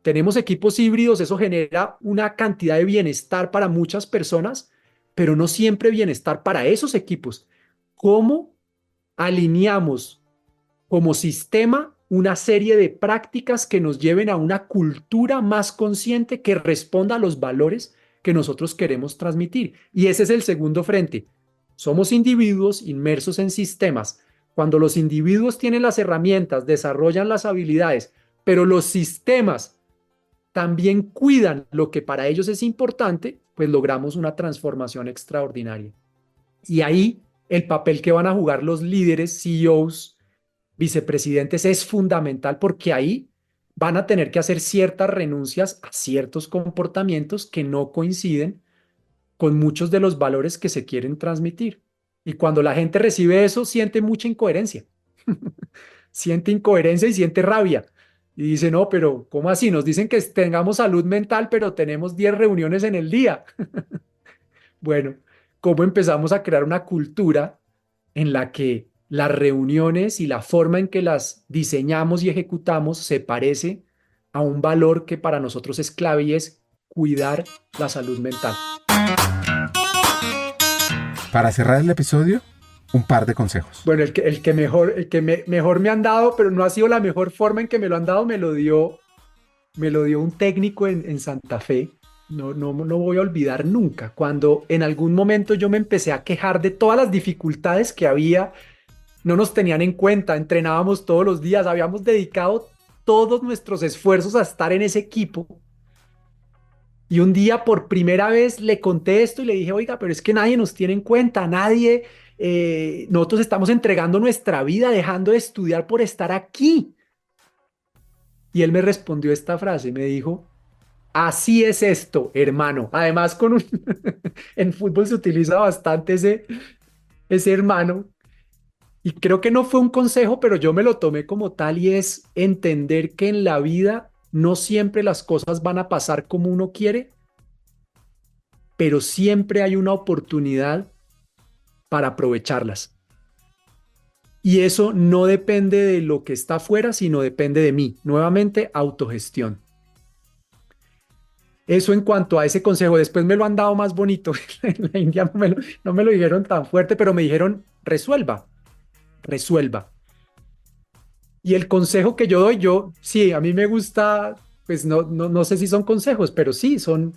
[SPEAKER 11] Tenemos equipos híbridos, eso genera una cantidad de bienestar para muchas personas, pero no siempre bienestar para esos equipos. ¿Cómo alineamos como sistema una serie de prácticas que nos lleven a una cultura más consciente que responda a los valores que nosotros queremos transmitir? Y ese es el segundo frente. Somos individuos inmersos en sistemas. Cuando los individuos tienen las herramientas, desarrollan las habilidades, pero los sistemas también cuidan lo que para ellos es importante, pues logramos una transformación extraordinaria. Y ahí el papel que van a jugar los líderes, CEOs, vicepresidentes es fundamental, porque ahí van a tener que hacer ciertas renuncias a ciertos comportamientos que no coinciden con muchos de los valores que se quieren transmitir. Y cuando la gente recibe eso, siente mucha incoherencia. Siente incoherencia y siente rabia. Y dice, no, pero ¿cómo así? Nos dicen que tengamos salud mental, pero tenemos 10 reuniones en el día. Bueno, ¿cómo empezamos a crear una cultura en la que las reuniones y la forma en que las diseñamos y ejecutamos se parece a un valor que para nosotros es clave, y es cuidar la salud mental?
[SPEAKER 1] Para cerrar el episodio, un par de consejos.
[SPEAKER 11] Bueno, el que mejor me han dado, pero no ha sido la mejor forma en que me lo han dado, me lo dio un técnico en Santa Fe. No voy a olvidar nunca cuando en algún momento yo me empecé a quejar de todas las dificultades que había. No nos tenían en cuenta, entrenábamos todos los días, habíamos dedicado todos nuestros esfuerzos a estar en ese equipo. Y un día por primera vez le conté esto y le dije, oiga, pero es que nadie nos tiene en cuenta, nosotros estamos entregando nuestra vida, dejando de estudiar por estar aquí. Y él me respondió esta frase, me dijo, así es esto, hermano. Además, en fútbol se utiliza bastante ese hermano. Y creo que no fue un consejo, pero yo me lo tomé como tal, y es entender que en la vida no siempre las cosas van a pasar como uno quiere, pero siempre hay una oportunidad para aprovecharlas. Y eso no depende de lo que está afuera, sino depende de mí. Nuevamente, autogestión. Eso en cuanto a ese consejo. Después me lo han dado más bonito. En la India no me lo dijeron tan fuerte, pero me dijeron, resuelva. Y el consejo que yo doy, sí, a mí me gusta, pues no sé si son consejos, pero sí, son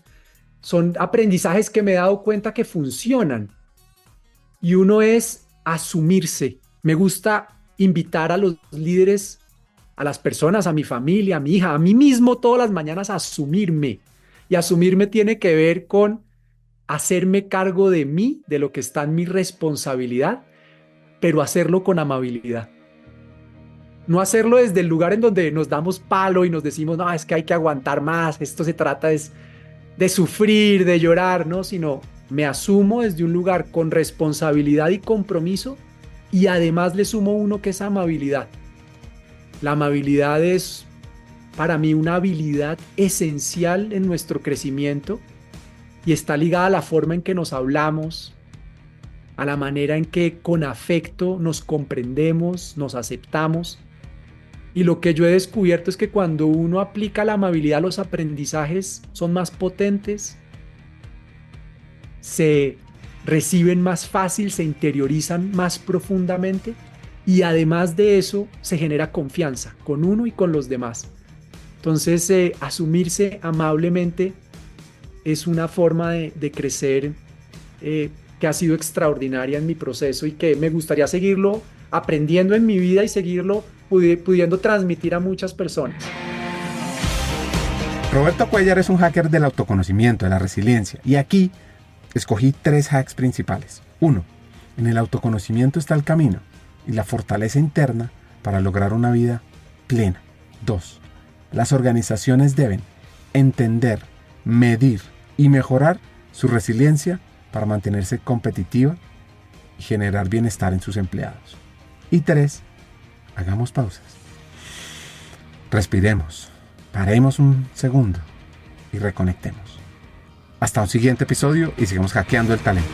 [SPEAKER 11] aprendizajes que me he dado cuenta que funcionan. Y uno es asumirse. Me gusta invitar a los líderes, a las personas, a mi familia, a mi hija, a mí mismo todas las mañanas a asumirme. Y asumirme tiene que ver con hacerme cargo de mí, de lo que está en mi responsabilidad, pero hacerlo con amabilidad. No hacerlo desde el lugar en donde nos damos palo y nos decimos, no, es que hay que aguantar más, esto se trata de sufrir, de llorar, ¿no? Sino me asumo desde un lugar con responsabilidad y compromiso, y además le sumo uno que es amabilidad. La amabilidad es para mí una habilidad esencial en nuestro crecimiento, y está ligada a la forma en que nos hablamos, a la manera en que con afecto nos comprendemos, nos aceptamos. Y lo que yo he descubierto es que cuando uno aplica la amabilidad, los aprendizajes son más potentes, se reciben más fácil, se interiorizan más profundamente, y además de eso se genera confianza con uno y con los demás. Entonces, asumirse amablemente es una forma de crecer que ha sido extraordinaria en mi proceso, y que me gustaría seguirlo aprendiendo en mi vida y seguirlo pudiendo transmitir a muchas personas.
[SPEAKER 1] Roberto Cuéllar es un hacker del autoconocimiento, de la resiliencia, y aquí escogí 3 hacks principales. 1. En el autoconocimiento está el camino y la fortaleza interna para lograr una vida plena. 2. Las organizaciones deben entender, medir y mejorar su resiliencia para mantenerse competitiva y generar bienestar en sus empleados. Y 3. Hagamos pausas. Respiremos, paremos un segundo y reconectemos. Hasta un siguiente episodio y sigamos hackeando el talento.